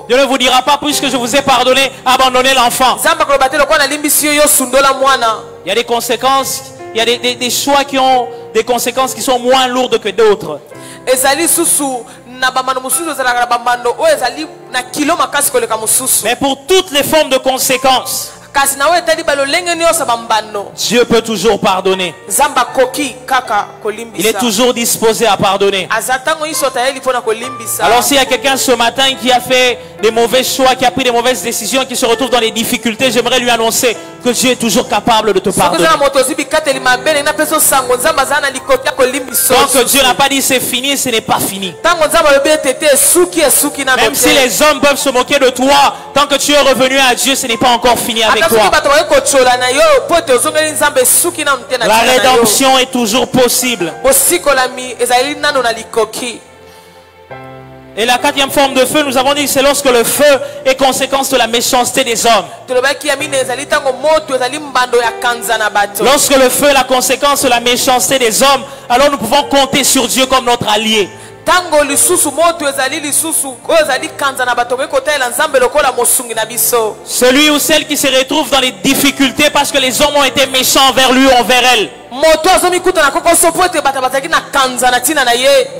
Dieu ne vous dira pas, puisque je vous ai pardonné, abandonnez l'enfant. Il y a des conséquences, il y a des choix qui ont des conséquences qui sont moins lourdes que d'autres. Mais pour toutes les formes de conséquences, Dieu peut toujours pardonner. Il est toujours disposé à pardonner. Alors s'il y a quelqu'un ce matin qui a fait des mauvais choix, qui a pris des mauvaises décisions, qui se retrouve dans des difficultés, j'aimerais lui annoncer que Dieu est toujours capable de te pardonner. Tant que Dieu n'a pas dit c'est fini, ce n'est pas fini. Même si les hommes peuvent se moquer de toi, tant que tu es revenu à Dieu, ce n'est pas encore fini avec toi. La rédemption est toujours possible. Et la quatrième forme de feu, nous avons dit, c'est lorsque le feu est conséquence de la méchanceté des hommes. Lorsque le feu est la conséquence de la méchanceté des hommes, alors nous pouvons compter sur Dieu comme notre allié. Celui ou celle qui se retrouve dans les difficultés parce que les hommes ont été méchants envers lui ou envers elle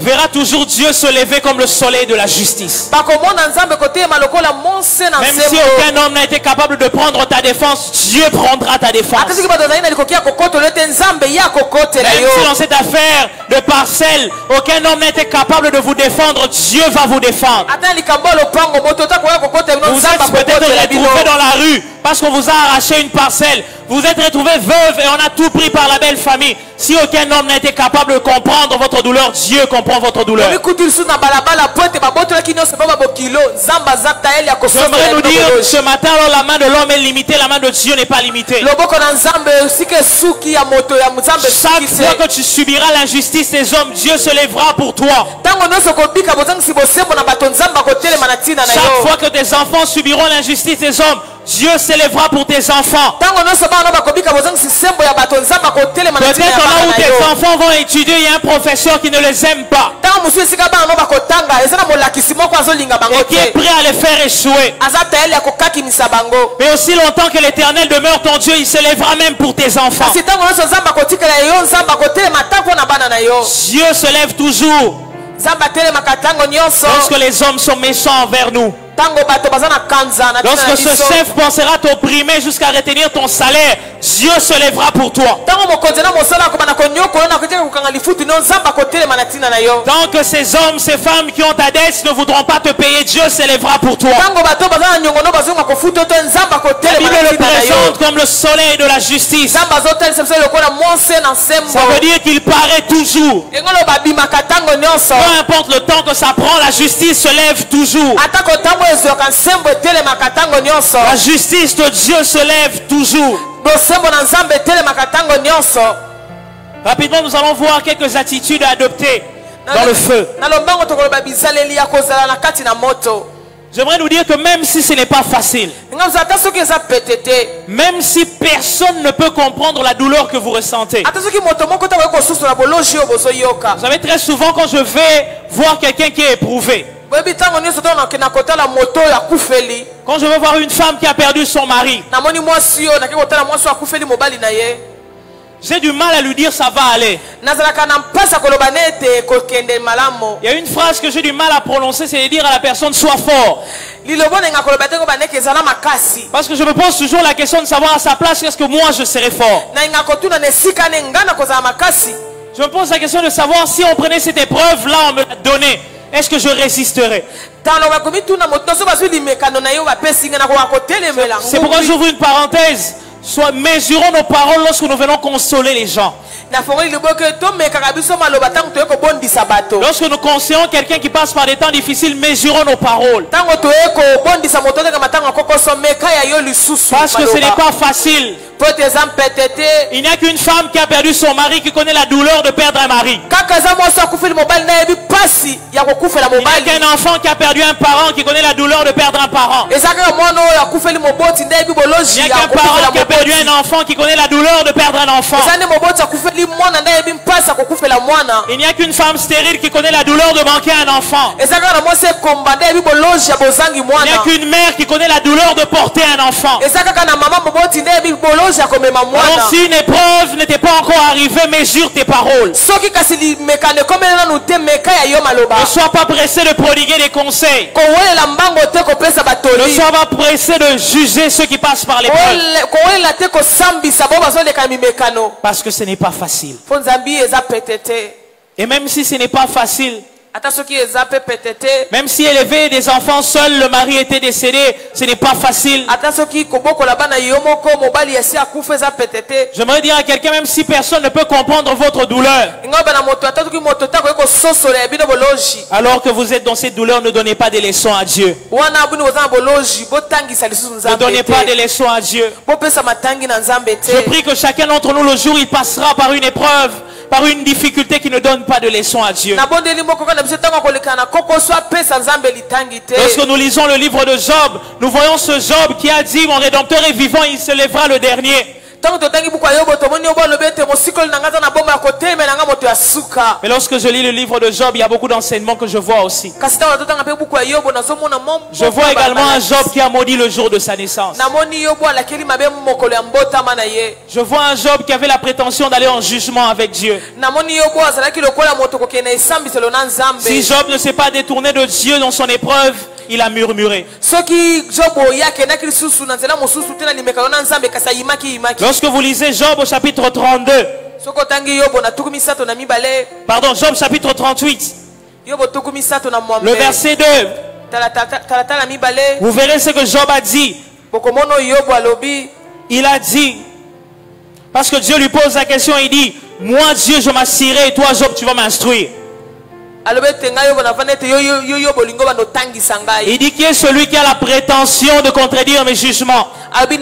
verra toujours Dieu se lever comme le soleil de la justice. Même si aucun homme n'a été capable de prendre ta défense, Dieu prendra ta défense. Même si dans cette affaire de parcelle, aucun homme n'a été capable de vous défendre, Dieu va vous défendre. Vous êtes peut-être retrouvé dans la rue parce parce qu'on vous a arraché une parcelle, vous êtes retrouvés veuve et on a tout pris par la belle famille. Si aucun homme n'a été capable de comprendre votre douleur, Dieu comprend votre douleur. J'aimerais nous dire ce matin, alors la main de l'homme est limitée, la main de Dieu n'est pas limitée. Chaque fois que tu subiras l'injustice des hommes, Dieu se lèvera pour toi. Chaque fois que tes enfants subiront l'injustice des hommes, Dieu s'élèvera pour tes enfants. Peut-être là où tes enfants vont étudier, il y a un professeur qui ne les aime pas et qui est prêt à les faire échouer. Mais aussi longtemps que l'Éternel demeure ton Dieu, il s'élèvera même pour tes enfants. Dieu se lève toujours lorsque les hommes sont méchants envers nous. Lorsque ce chef pensera t'opprimer jusqu'à retenir ton salaire, Dieu se lèvera pour toi. Tant que ces hommes, ces femmes qui ont ta dette ne voudront pas te payer, Dieu se lèvera pour toi. La Bible le présente comme le soleil de la justice. Ça veut dire qu'il paraît toujours. Peu importe le temps que ça prend, la justice se lève toujours. La justice de Dieu se lève toujours. Rapidement, nous allons voir quelques attitudes à adopter dans le feu. J'aimerais nous dire que même si ce n'est pas facile, même si personne ne peut comprendre la douleur que vous ressentez. Vous savez, très souvent quand je vais voir quelqu'un qui est éprouvé, quand je veux voir une femme qui a perdu son mari, j'ai du mal à lui dire ça va aller. Il y a une phrase que j'ai du mal à prononcer, c'est de dire à la personne sois fort. Parce que je me pose toujours la question de savoir à sa place est-ce que moi je serais fort. Je me pose la question de savoir si on prenait cette épreuve là, on me l'a donnée, est-ce que je résisterai? C'est pourquoi j'ouvre une parenthèse. Soit mesurons nos paroles lorsque nous venons consoler les gens. Lorsque nous conseillons quelqu'un qui passe par des temps difficiles, mesurons nos paroles. Parce que ce n'est pas facile. Il n'y a qu'une femme qui a perdu son mari qui connaît la douleur de perdre un mari. Il n'y a qu'un enfant qui a perdu un parent qui connaît la douleur de perdre un parent. Il n'y a qu'un parent qui a perdu un enfant qui connaît la douleur de perdre un enfant. Il n'y a qu'une femme stérile qui connaît la douleur de manquer un enfant. Il n'y a qu'une mère qui connaît la douleur de porter un enfant. Alors si une épreuve n'était pas encore arrivée, mesure tes paroles. Ne sois pas pressé de prodiguer des conseils. Ne sois pas pressé de juger ceux qui passent par l'épreuve. Parce que ce n'est pas facile. Et même si ce n'est pas facile, même si élever des enfants seuls, le mari était décédé, ce n'est pas facile. J'aimerais dire à quelqu'un, même si personne ne peut comprendre votre douleur, alors que vous êtes dans cette douleur, ne donnez pas des leçons à Dieu. Ne donnez pas des leçons à Dieu. Je prie que chacun d'entre nous, le jour il passera par une épreuve, par une difficulté qui ne donne pas de leçon à Dieu. Lorsque nous lisons le livre de Job, nous voyons ce Job qui a dit mon Rédempteur est vivant, il se lèvera le dernier. Mais lorsque je lis le livre de Job, il y a beaucoup d'enseignements que je vois aussi. Je vois également un Job qui a maudit le jour de sa naissance. Je vois un Job qui avait la prétention d'aller en jugement avec Dieu. Si Job ne s'est pas détourné de Dieu dans son épreuve, il a murmuré. Lorsque vous lisez Job au chapitre 32, pardon, Job chapitre 38, le verset 2, vous verrez ce que Job a dit. Il a dit, parce que Dieu lui pose la question, il dit, moi Dieu je m'assirai et toi Job tu vas m'instruire. Il dit, qui est celui qui a la prétention de contredire mes jugements? Même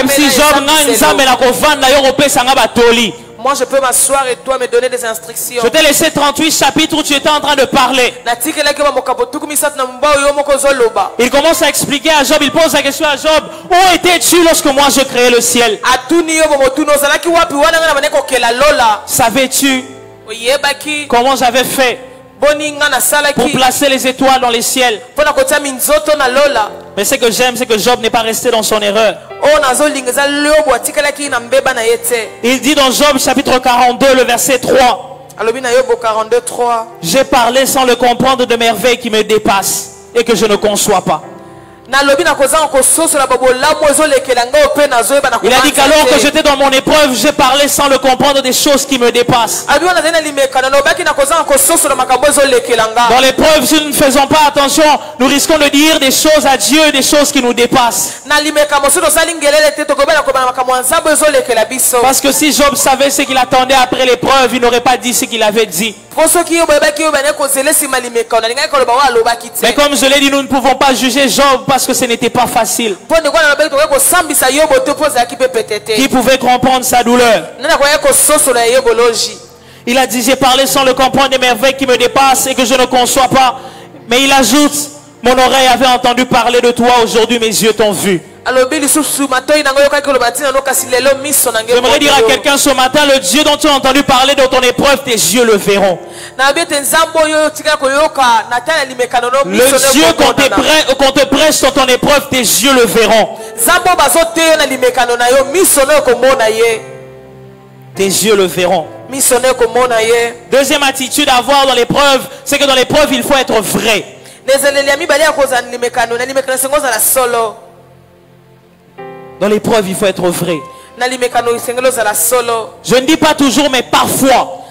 si Job n'a une zame la kovanda yo kopesa nga batoli. Moi je peux m'asseoir et toi me donner des instructions. Je t'ai laissé 38 chapitres où tu étais en train de parler. Il commence à expliquer à Job, il pose la question à Job, où étais-tu lorsque moi je créais le ciel? Savais-tu comment j'avais fait pour placer les étoiles dans les ciels? Mais ce que j'aime, c'est que Job n'est pas resté dans son erreur. Il dit dans Job chapitre 42, le verset 3. J'ai parlé sans le comprendre de merveilles qui me dépassent et que je ne conçois pas. Il a dit qu'alors que j'étais dans mon épreuve, j'ai parlé sans le comprendre des choses qui me dépassent. Dans l'épreuve, si nous ne faisons pas attention, nous risquons de dire des choses à Dieu, des choses qui nous dépassent. Parce que si Job savait ce qu'il attendait après l'épreuve, il n'aurait pas dit ce qu'il avait dit. Mais comme je l'ai dit, nous ne pouvons pas juger Job parce que ce n'était pas facile. Qui pouvait comprendre sa douleur? Il a dit, j'ai parlé sans le comprendre des merveilles qui me dépassent et que je ne conçois pas. Mais il ajoute, mon oreille avait entendu parler de toi, aujourd'hui mes yeux t'ont vu. J'aimerais dire à quelqu'un ce matin, le Dieu dont tu as entendu parler dans ton épreuve, tes yeux le verront. Le Dieu qu'on te prêche sur ton épreuve, tes yeux le verront. Tes yeux le verront. Deuxième attitude à avoir dans l'épreuve, c'est que dans l'épreuve, il faut être vrai. Dans l'épreuve, il faut être vrai. Je ne dis pas toujours, mais parfois.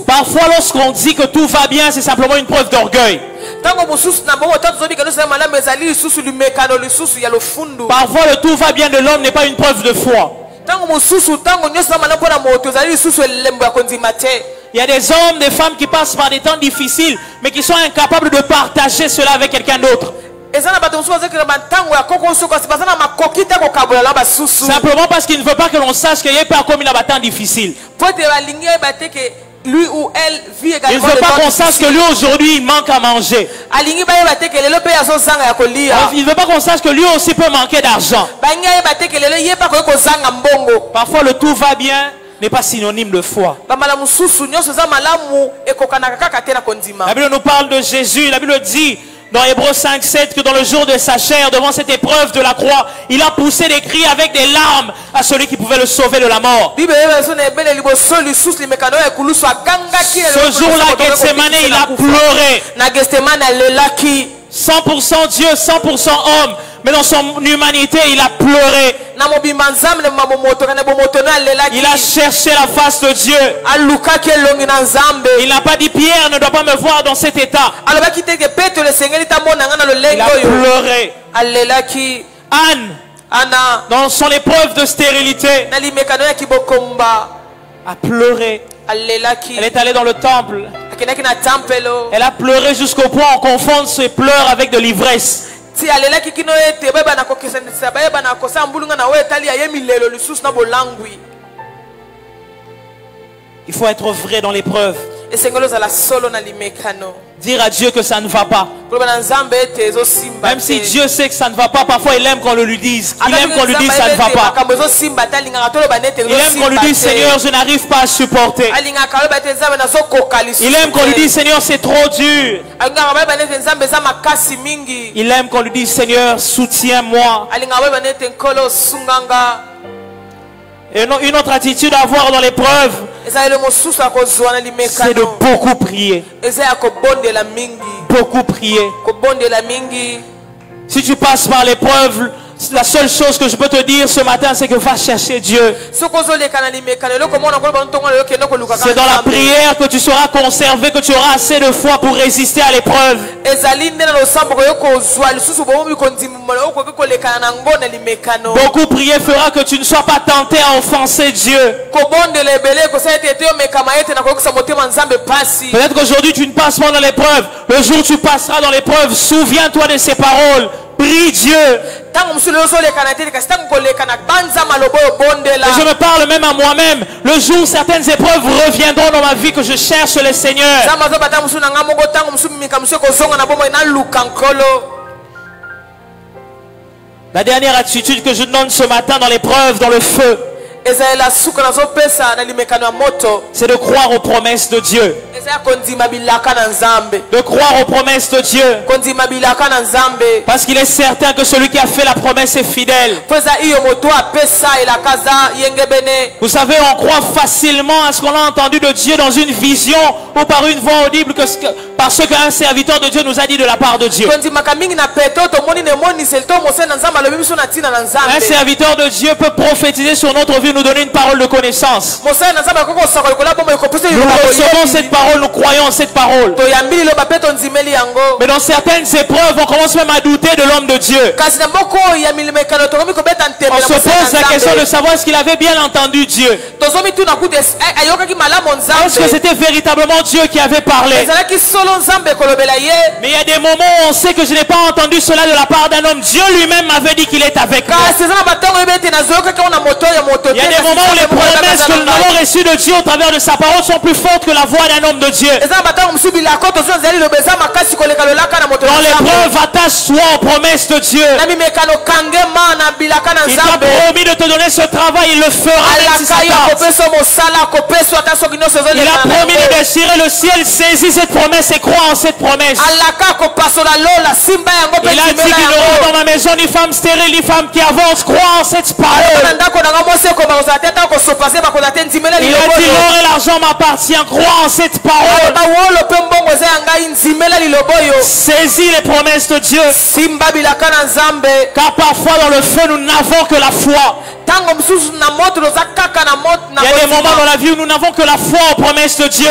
Parfois, lorsqu'on dit que tout va bien, c'est simplement une preuve d'orgueil. Parfois, le tout va bien de l'homme n'est pas une preuve de foi. Il y a des hommes, des femmes qui passent par des temps difficiles, mais qui sont incapables de partager cela avec quelqu'un d'autre. Simplement parce qu'il ne veut pas que l'on sache qu'il n'y a pas comme il a un temps difficile. Lui ou elle vit également. Il ne veut pas qu'on sache que lui aujourd'hui il manque à manger. Il ne veut pas qu'on sache que lui aussi peut manquer d'argent. Parfois le tout va bien n'est pas synonyme de foi. La Bible nous parle de Jésus. La Bible dit dans Hébreux 5, 7 que dans le jour de sa chair, devant cette épreuve de la croix, il a poussé des cris avec des larmes à celui qui pouvait le sauver de la mort. Ce jour-là, Gethsemane, il a pleuré. 100% Dieu, 100% homme. Mais dans son humanité, il a pleuré. Il a cherché la face de Dieu. Il n'a pas dit, Pierre ne doit pas me voir dans cet état. Il a pleuré. Anne, dans son épreuve de stérilité, a pleuré. Elle est allée dans le temple. Elle a pleuré jusqu'au point on confond ses pleurs avec de l'ivresse. Il faut être vrai dans l'épreuve. Dire à Dieu que ça ne va pas. Même si Dieu sait que ça ne va pas, parfois il aime qu'on le lui dise. Il aime qu'on lui dise ça ne va pas. Il aime qu'on lui dise Seigneur je n'arrive pas à supporter. Il aime qu'on lui dise Seigneur c'est trop dur. Il aime qu'on lui dise Seigneur soutiens-moi. Et une autre attitude à avoir dans l'épreuve, c'est de beaucoup prier. Beaucoup prier. Si tu passes par l'épreuve, La seule chose que je peux te dire ce matin, c'est que va chercher Dieu. C'est dans la prière que tu seras conservé, que tu auras assez de foi pour résister à l'épreuve. Beaucoup prier fera que tu ne sois pas tenté à offenser Dieu. Peut-être qu'aujourd'hui tu ne passes pas dans l'épreuve. Le jour où tu passeras dans l'épreuve, souviens-toi de ces paroles. Prie Dieu. Et je me parle même à moi-même. Le jour où certaines épreuves reviendront dans ma vie, que je cherche le Seigneur. La dernière attitude que je donne ce matin dans l'épreuve, dans le feu, c'est de croire aux promesses de Dieu. De croire aux promesses de Dieu. Parce qu'il est certain que celui qui a fait la promesse est fidèle. Vous savez, on croit facilement à ce qu'on a entendu de Dieu dans une vision ou par une voix audible, parce qu'un serviteur de Dieu nous a dit de la part de Dieu. Un serviteur de Dieu peut prophétiser sur notre vie, nous donner une parole de connaissance. Nous recevons cette parole, nous croyons en cette parole. Mais dans certaines épreuves, on commence même à douter de l'homme de Dieu. On se pose la question de savoir ce qu'il avait bien entendu Dieu. Est-ce que c'était véritablement Dieu qui avait parlé? Mais il y a des moments où on sait que je n'ai pas entendu cela de la part d'un homme. Dieu lui-même m'avait dit qu'il est avec moi. Il y a des moments où les promesses que nous avons reçues de Dieu au travers de sa parole sont plus fortes que la voix d'un homme de Dieu. Dans l'épreuve, attache-toi aux promesses de Dieu. Il t'a promis de te donner ce travail, il le fera. Il a promis de déchirer le ciel, saisis cette promesse et crois en cette promesse. Il a dit qu'il n'y aura dans ma maison ni femme stérile, ni femme qui avance. Crois en cette parole. Il a dit l'or et l'argent m'appartient. Crois en cette parole. Saisis les promesses de Dieu. Car parfois dans le feu nous n'avons que la foi. Il y a des moments dans la vie où nous n'avons que la foi aux promesses de Dieu.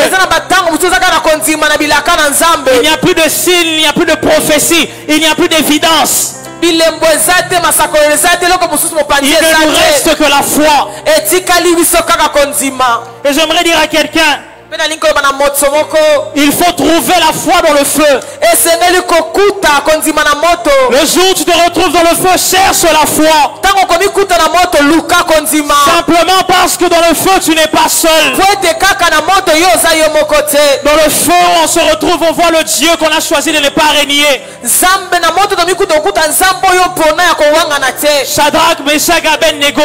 Il n'y a plus de signes, il n'y a plus de prophétie, il n'y a plus d'évidence. Il ne nous reste que la foi. Et j'aimerais dire à quelqu'un, il faut trouver la foi dans le feu. Le jour où tu te retrouves dans le feu, cherche la foi. Simplement parce que dans le feu tu n'es pas seul. Dans le feu on se retrouve, on voit le Dieu qu'on a choisi de ne pas régner. Shadrach, Meshach, Abednego.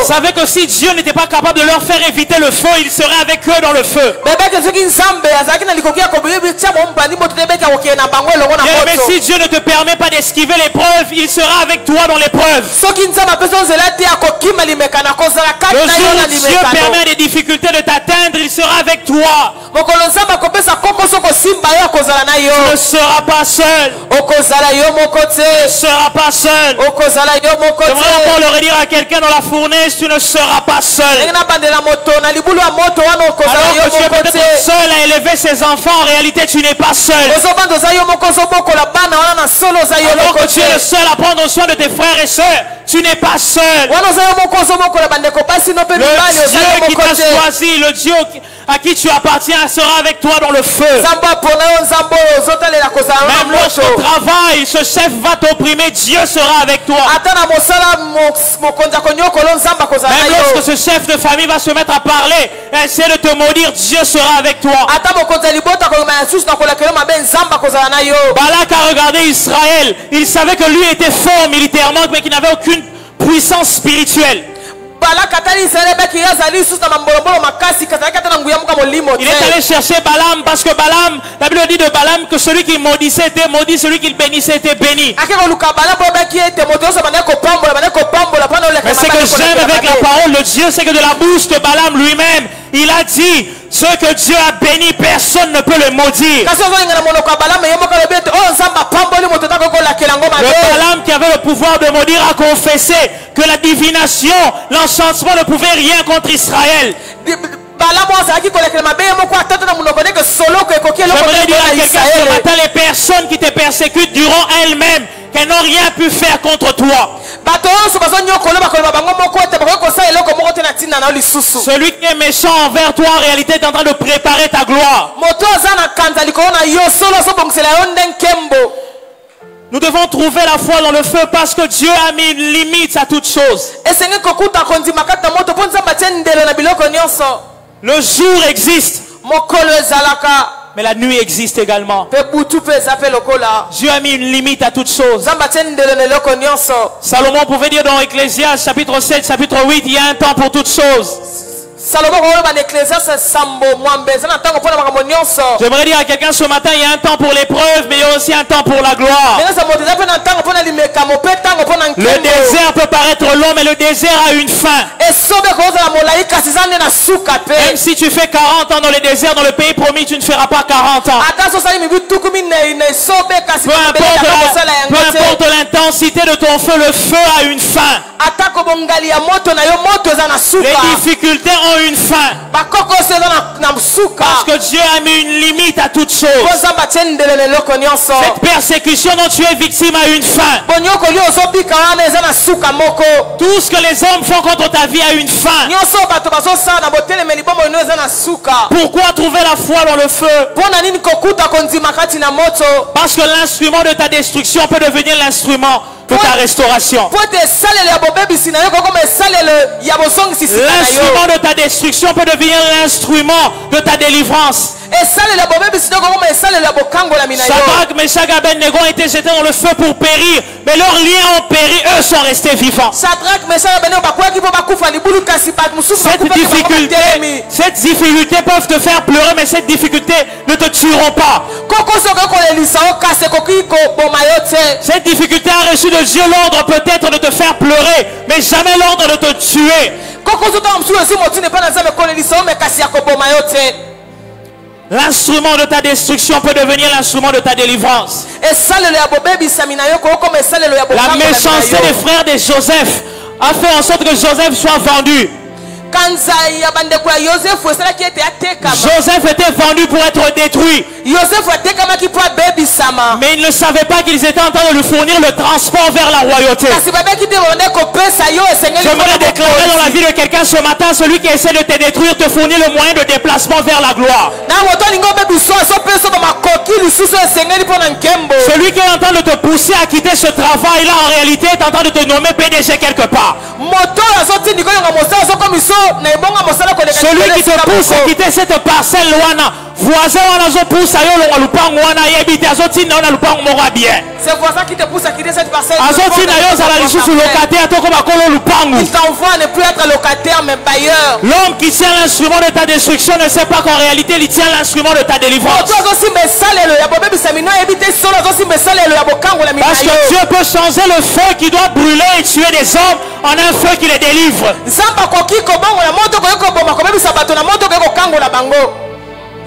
Savez que si Dieu n'était pas capable de leur faire éviter le feu, il serait avec eux dans le feu. Mais si Dieu ne te permet pas d'esquiver l'épreuve, il sera avec toi dans l'épreuve. Le jour où Dieu permet des difficultés de t'atteindre, il sera avec toi. Tu ne seras pas seul. Tu ne seras pas seul. J'aimerais encore le redire à quelqu'un dans la fournaise, tu ne seras pas seul. Alors que tu es peut-être seul à élever ses enfants, en réalité tu n'es pas seul. Alors que tu es le seul à prendre soin de tes frères et sœurs, tu n'es pas seul. Le Dieu qui t'a choisi, le Dieu à qui tu appartiens sera avec toi dans le feu. Même lorsqu'au travail, ce chef va t'opprimer, Dieu sera avec toi. Même lorsque ce chef de famille va se mettre à parler et essayer de te maudire, Dieu sera avec toi. Balak a regardé Israël. Il savait que lui était fort militairement, mais qu'il n'avait aucune puissance spirituelle. Il est allé chercher Balaam parce que Balaam, la Bible dit de Balaam que celui qui maudissait était maudit, celui qui bénissait était béni. Mais ce que j'aime avec la parole de Dieu, c'est que de la bouche de Balaam lui-même, il a dit: ce que Dieu a béni, personne ne peut le maudire. Le Balaam qui avait le pouvoir de maudire a confessé que la divination, l'enchantement ne pouvait rien contre Israël. J'aimerais dire à quelqu'un ce matin, les personnes qui te persécutent diront elles-mêmes qu'elles n'ont rien pu faire contre toi. Celui qui est méchant envers toi en réalité est en train de préparer ta gloire. Nous devons trouver la foi dans le feu parce que Dieu a mis une limite à toute chose. Le jour existe, mais la nuit existe également. Dieu a mis une limite à toute chose. Salomon pouvait dire dans Ecclésiaste chapitre 7, chapitre 8, il y a un temps pour toutes choses. J'aimerais dire à quelqu'un ce matin, il y a un temps pour l'épreuve, mais il y a aussi un temps pour la gloire. Le désert peut paraître long, mais le désert a une fin. Même si tu fais 40 ans dans le désert, dans le pays promis, tu ne feras pas 40 ans. Peu importe l'intensité de ton feu, le feu a une fin. Les difficultés ont une fin. Parce que Dieu a mis une limite à toute chose. Cette persécution dont tu es victime a une fin. Tout ce que les hommes font contre ta vie a une fin. Pourquoi trouver la foi dans le feu? Parce que l'instrument de ta destruction peut devenir l'instrument de ta restauration. L'instrument de ta destruction peut devenir l'instrument de ta délivrance. Shadrach, Meshach et Abednego ont été jetés dans le feu pour périr, mais leurs liens ont péri, eux sont restés vivants. Cette difficulté peuvent te faire pleurer, mais cette difficulté ne te tueront pas. Cette difficulté a reçu de Dieu l'ordre peut-être de te faire pleurer, mais jamais l'ordre de te tuer. L'instrument de ta destruction peut devenir l'instrument de ta délivrance. La méchanceté des frères de Joseph a fait en sorte que Joseph soit vendu. Joseph était vendu pour être détruit. Mais il ne savait pas qu'ils étaient en train de lui fournir le transport vers la royauté. J'aimerais déclarer dans la vie de quelqu'un ce matin, celui qui essaie de te détruire te fournit le moyen de déplacement vers la gloire. Celui qui est en train de te pousser à quitter ce travail-là, en réalité est en train de te nommer PDG quelque part. Celui qui te pousse à quitter cette parcelle loin, voisin pousse à c'est voisin qui te pousse à quitter cette parcelle. Il t'envoie à ne plus être locataire mais bailleur. L'homme qui tient l'instrument de ta destruction ne sait pas qu'en réalité il tient l'instrument de ta délivrance. Parce que Dieu peut changer le feu qui doit brûler et tuer des hommes en un feu qui les délivre.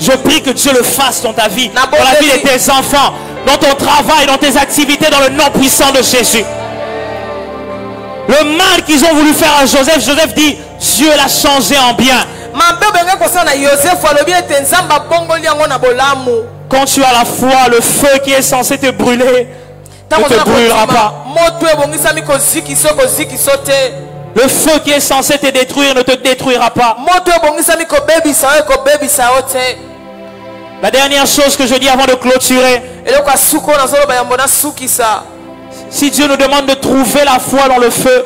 Je prie que Dieu le fasse dans ta vie, dans la vie de tes enfants, dans ton travail, dans tes activités, dans le nom puissant de Jésus. Le mal qu'ils ont voulu faire à Joseph, Joseph dit, Dieu l'a changé en bien. Quand tu as la foi, le feu qui est censé te brûler ne te brûlera pas. Le feu qui est censé te détruire ne te détruira pas. La dernière chose que je dis avant de clôturer, si Dieu nous demande de trouver la foi dans le feu,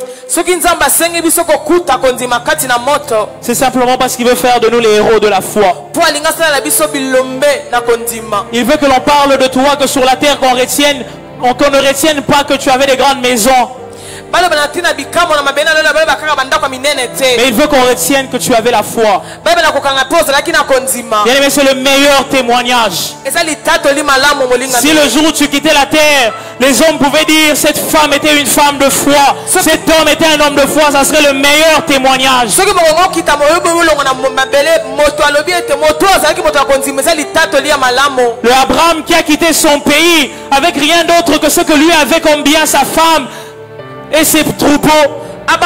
c'est simplement parce qu'il veut faire de nous les héros de la foi. Il veut que l'on parle de toi, que sur la terre qu'on ne retienne pas que tu avais des grandes maisons. Mais il veut qu'on retienne que tu avais la foi. Bien aimé, c'est le meilleur témoignage. Si le jour où tu quittais la terre, les hommes pouvaient dire cette femme était une femme de foi, cet homme était un homme de foi, ça serait le meilleur témoignage. Le Abraham qui a quitté son pays avec rien d'autre que ce que lui avait comme bien sa femme, et ses troupeaux. Est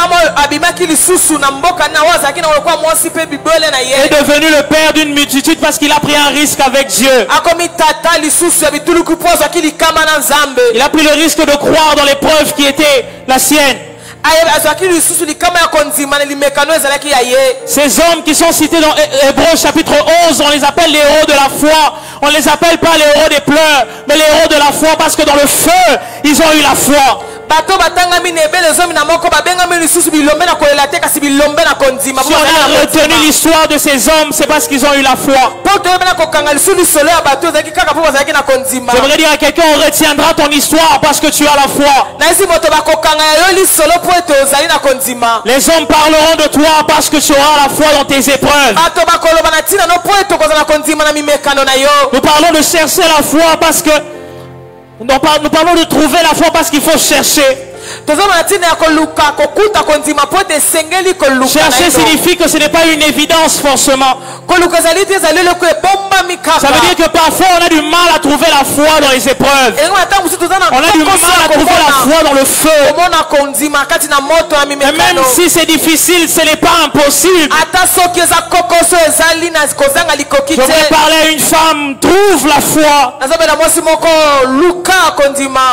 devenu le père d'une multitude parce qu'il a pris un risque avec Dieu. Il a pris le risque de croire dans l'épreuve qui était la sienne. Ces hommes qui sont cités dans Hébreux chapitre 11, on les appelle les héros de la foi. On ne les appelle pas les héros des pleurs, mais les héros de la foi parce que dans le feu, ils ont eu la foi. Si on a retenu l'histoire de ces hommes, c'est parce qu'ils ont eu la foi. J'aimerais dire à quelqu'un, on retiendra ton histoire parce que tu as la foi. Les hommes parleront de toi parce que tu auras la foi dans tes épreuves. Nous parlons de chercher la foi parce que nous parlons de trouver la foi parce qu'il faut chercher. Chercher signifie que ce n'est pas une évidence forcément. Ça veut dire que parfois on a du mal à trouver la foi dans les épreuves. On a du mal à trouver la foi dans le feu. Et même si c'est difficile, ce n'est pas impossible. Je voudrais parler à une femme, trouve la foi.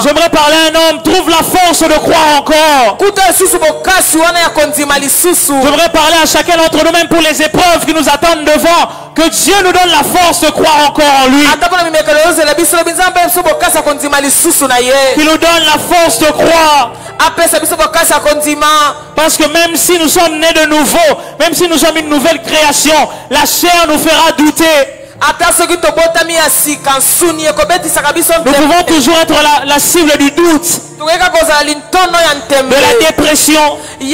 J'aimerais parler à un homme, trouve la force de croire encore. J'aimerais parler à chacun d'entre nous, même pour les épreuves qui nous attendent devant, que Dieu nous donne la force de croire encore en lui. Qu'il nous donne la force de croire. Parce que même si nous sommes nés de nouveau, même si nous sommes une nouvelle création, la chair nous fera douter. Nous pouvons toujours être la cible du doute, de la dépression, du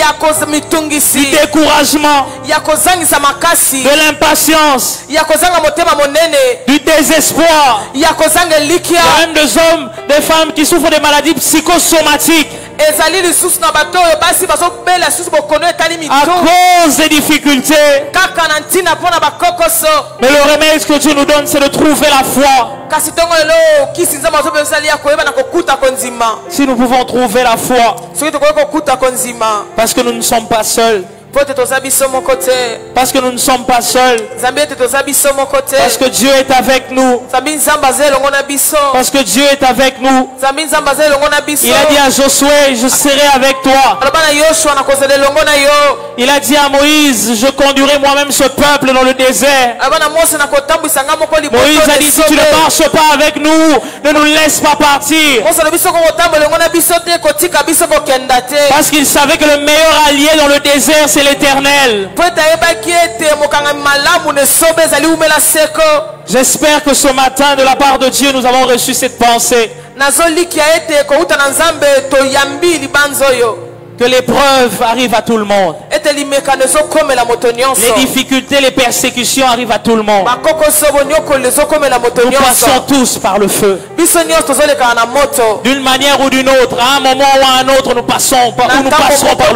découragement, de l'impatience, du désespoir. Il y a même des hommes, des femmes qui souffrent de maladies psychosomatiques à cause des difficultés. Mais le remède que Dieu nous donne, c'est de trouver la foi. Si nous pouvons trouver la foi, parce que nous ne sommes pas seuls. Parce que nous ne sommes pas seuls. Parce que Dieu est avec nous. Parce que Dieu est avec nous. Il a dit à Josué, je serai avec toi. Il a dit à Moïse, je conduirai moi-même ce peuple dans le désert. Moïse a dit, si tu ne marches pas avec nous, ne nous laisse pas partir. Parce qu'il savait que le meilleur allié dans le désert, c'est l'Éternel. J'espère que ce matin, de la part de Dieu, nous avons reçu cette pensée. Que l'épreuve arrive à tout le monde. Les difficultés, les persécutions arrivent à tout le monde. Nous passons tous par le feu. D'une manière ou d'une autre, à un moment ou à un autre, nous passerons par le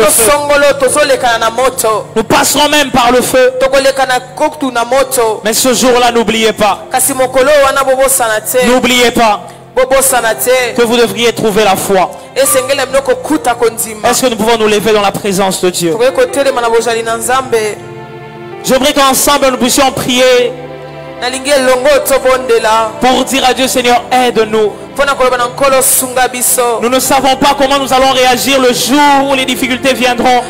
feu. Nous passerons même par le feu. Mais ce jour-là, n'oubliez pas. N'oubliez pas que vous devriez trouver la foi. Est-ce que nous pouvons nous lever dans la présence de Dieu? J'aimerais qu'ensemble nous puissions prier pour dire à Dieu, Seigneur, aide-nous. Nous ne savons pas comment nous allons réagir le jour où les difficultés viendront.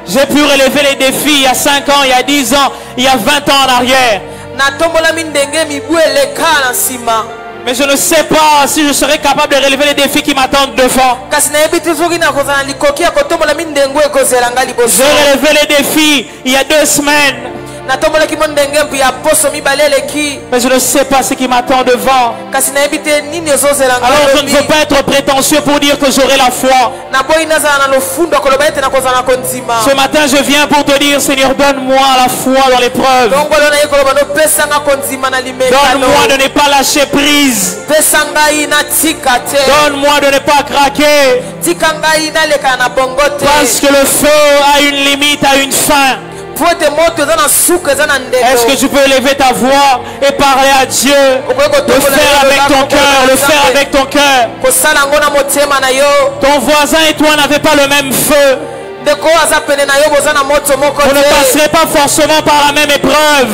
J'ai pu relever les défis il y a 5 ans, il y a 10 ans, il y a 20 ans en arrière. Mais je ne sais pas si je serai capable de relever les défis qui m'attendent devant. J'ai relevé les défis il y a 2 semaines. Mais je ne sais pas ce qui m'attend devant. Alors je ne veux pas être prétentieux pour dire que j'aurai la foi. Ce matin je viens pour te dire, Seigneur, donne-moi la foi dans l'épreuve. Donne-moi de ne pas lâcher prise. Donne-moi de ne pas craquer. Parce que le feu a une limite, a une fin. Est-ce que tu peux élever ta voix et parler à Dieu? Le faire avec ton cœur, le faire avec ton cœur. Ton voisin et toi n'avez pas le même feu. Vous ne passerez pas forcément par la même épreuve.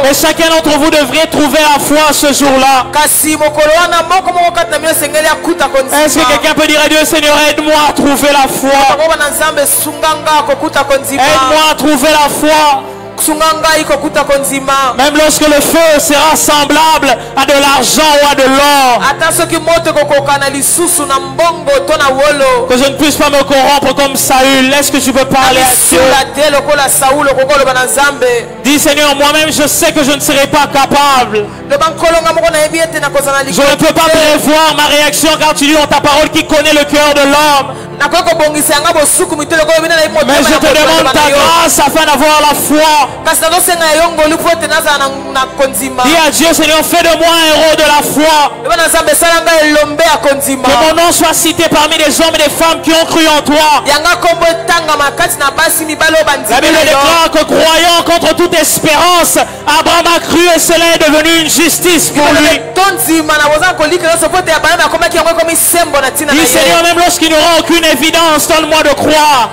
Mais chacun d'entre vous devrait trouver la foi ce jour-là. Est-ce que quelqu'un peut dire à Dieu, Seigneur, aide-moi à trouver la foi. Aide-moi à trouver la foi. Même lorsque le feu sera semblable à de l'argent ou à de l'or, que je ne puisse pas me corrompre comme Saül. Est-ce que tu peux parler à Dieu? Dis, Seigneur, moi-même je sais que je ne serai pas capable. Je ne peux pas prévoir ma réaction, car tu dis dans ta parole qui connaît le cœur de l'homme. Mais je te demande ta grâce afin d'avoir la foi. Dis à Dieu, Seigneur, fais de moi un héros de la foi. Que mon nom soit cité parmi les hommes et les femmes qui ont cru en toi. La Bible déclare que croyant contre toute espérance, Abraham a cru et cela est devenu une justice pour lui. Dis, Seigneur, même lorsqu'il n'y aura aucune évidence, donne-moi de croire.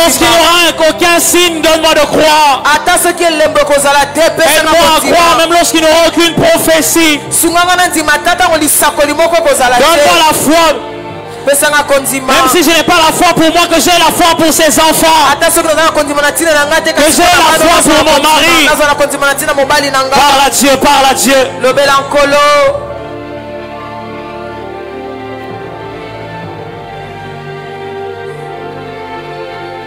Lorsqu'il n'y aura aucun signe, donne-moi de croire. Aide-moi à croire même lorsqu'il n'y aura aucune prophétie. Donne-moi la foi. Même si je n'ai pas la foi pour moi, que j'ai la foi pour ses enfants. Que j'ai la foi pour mon mari. Parle à Dieu, parle à Dieu.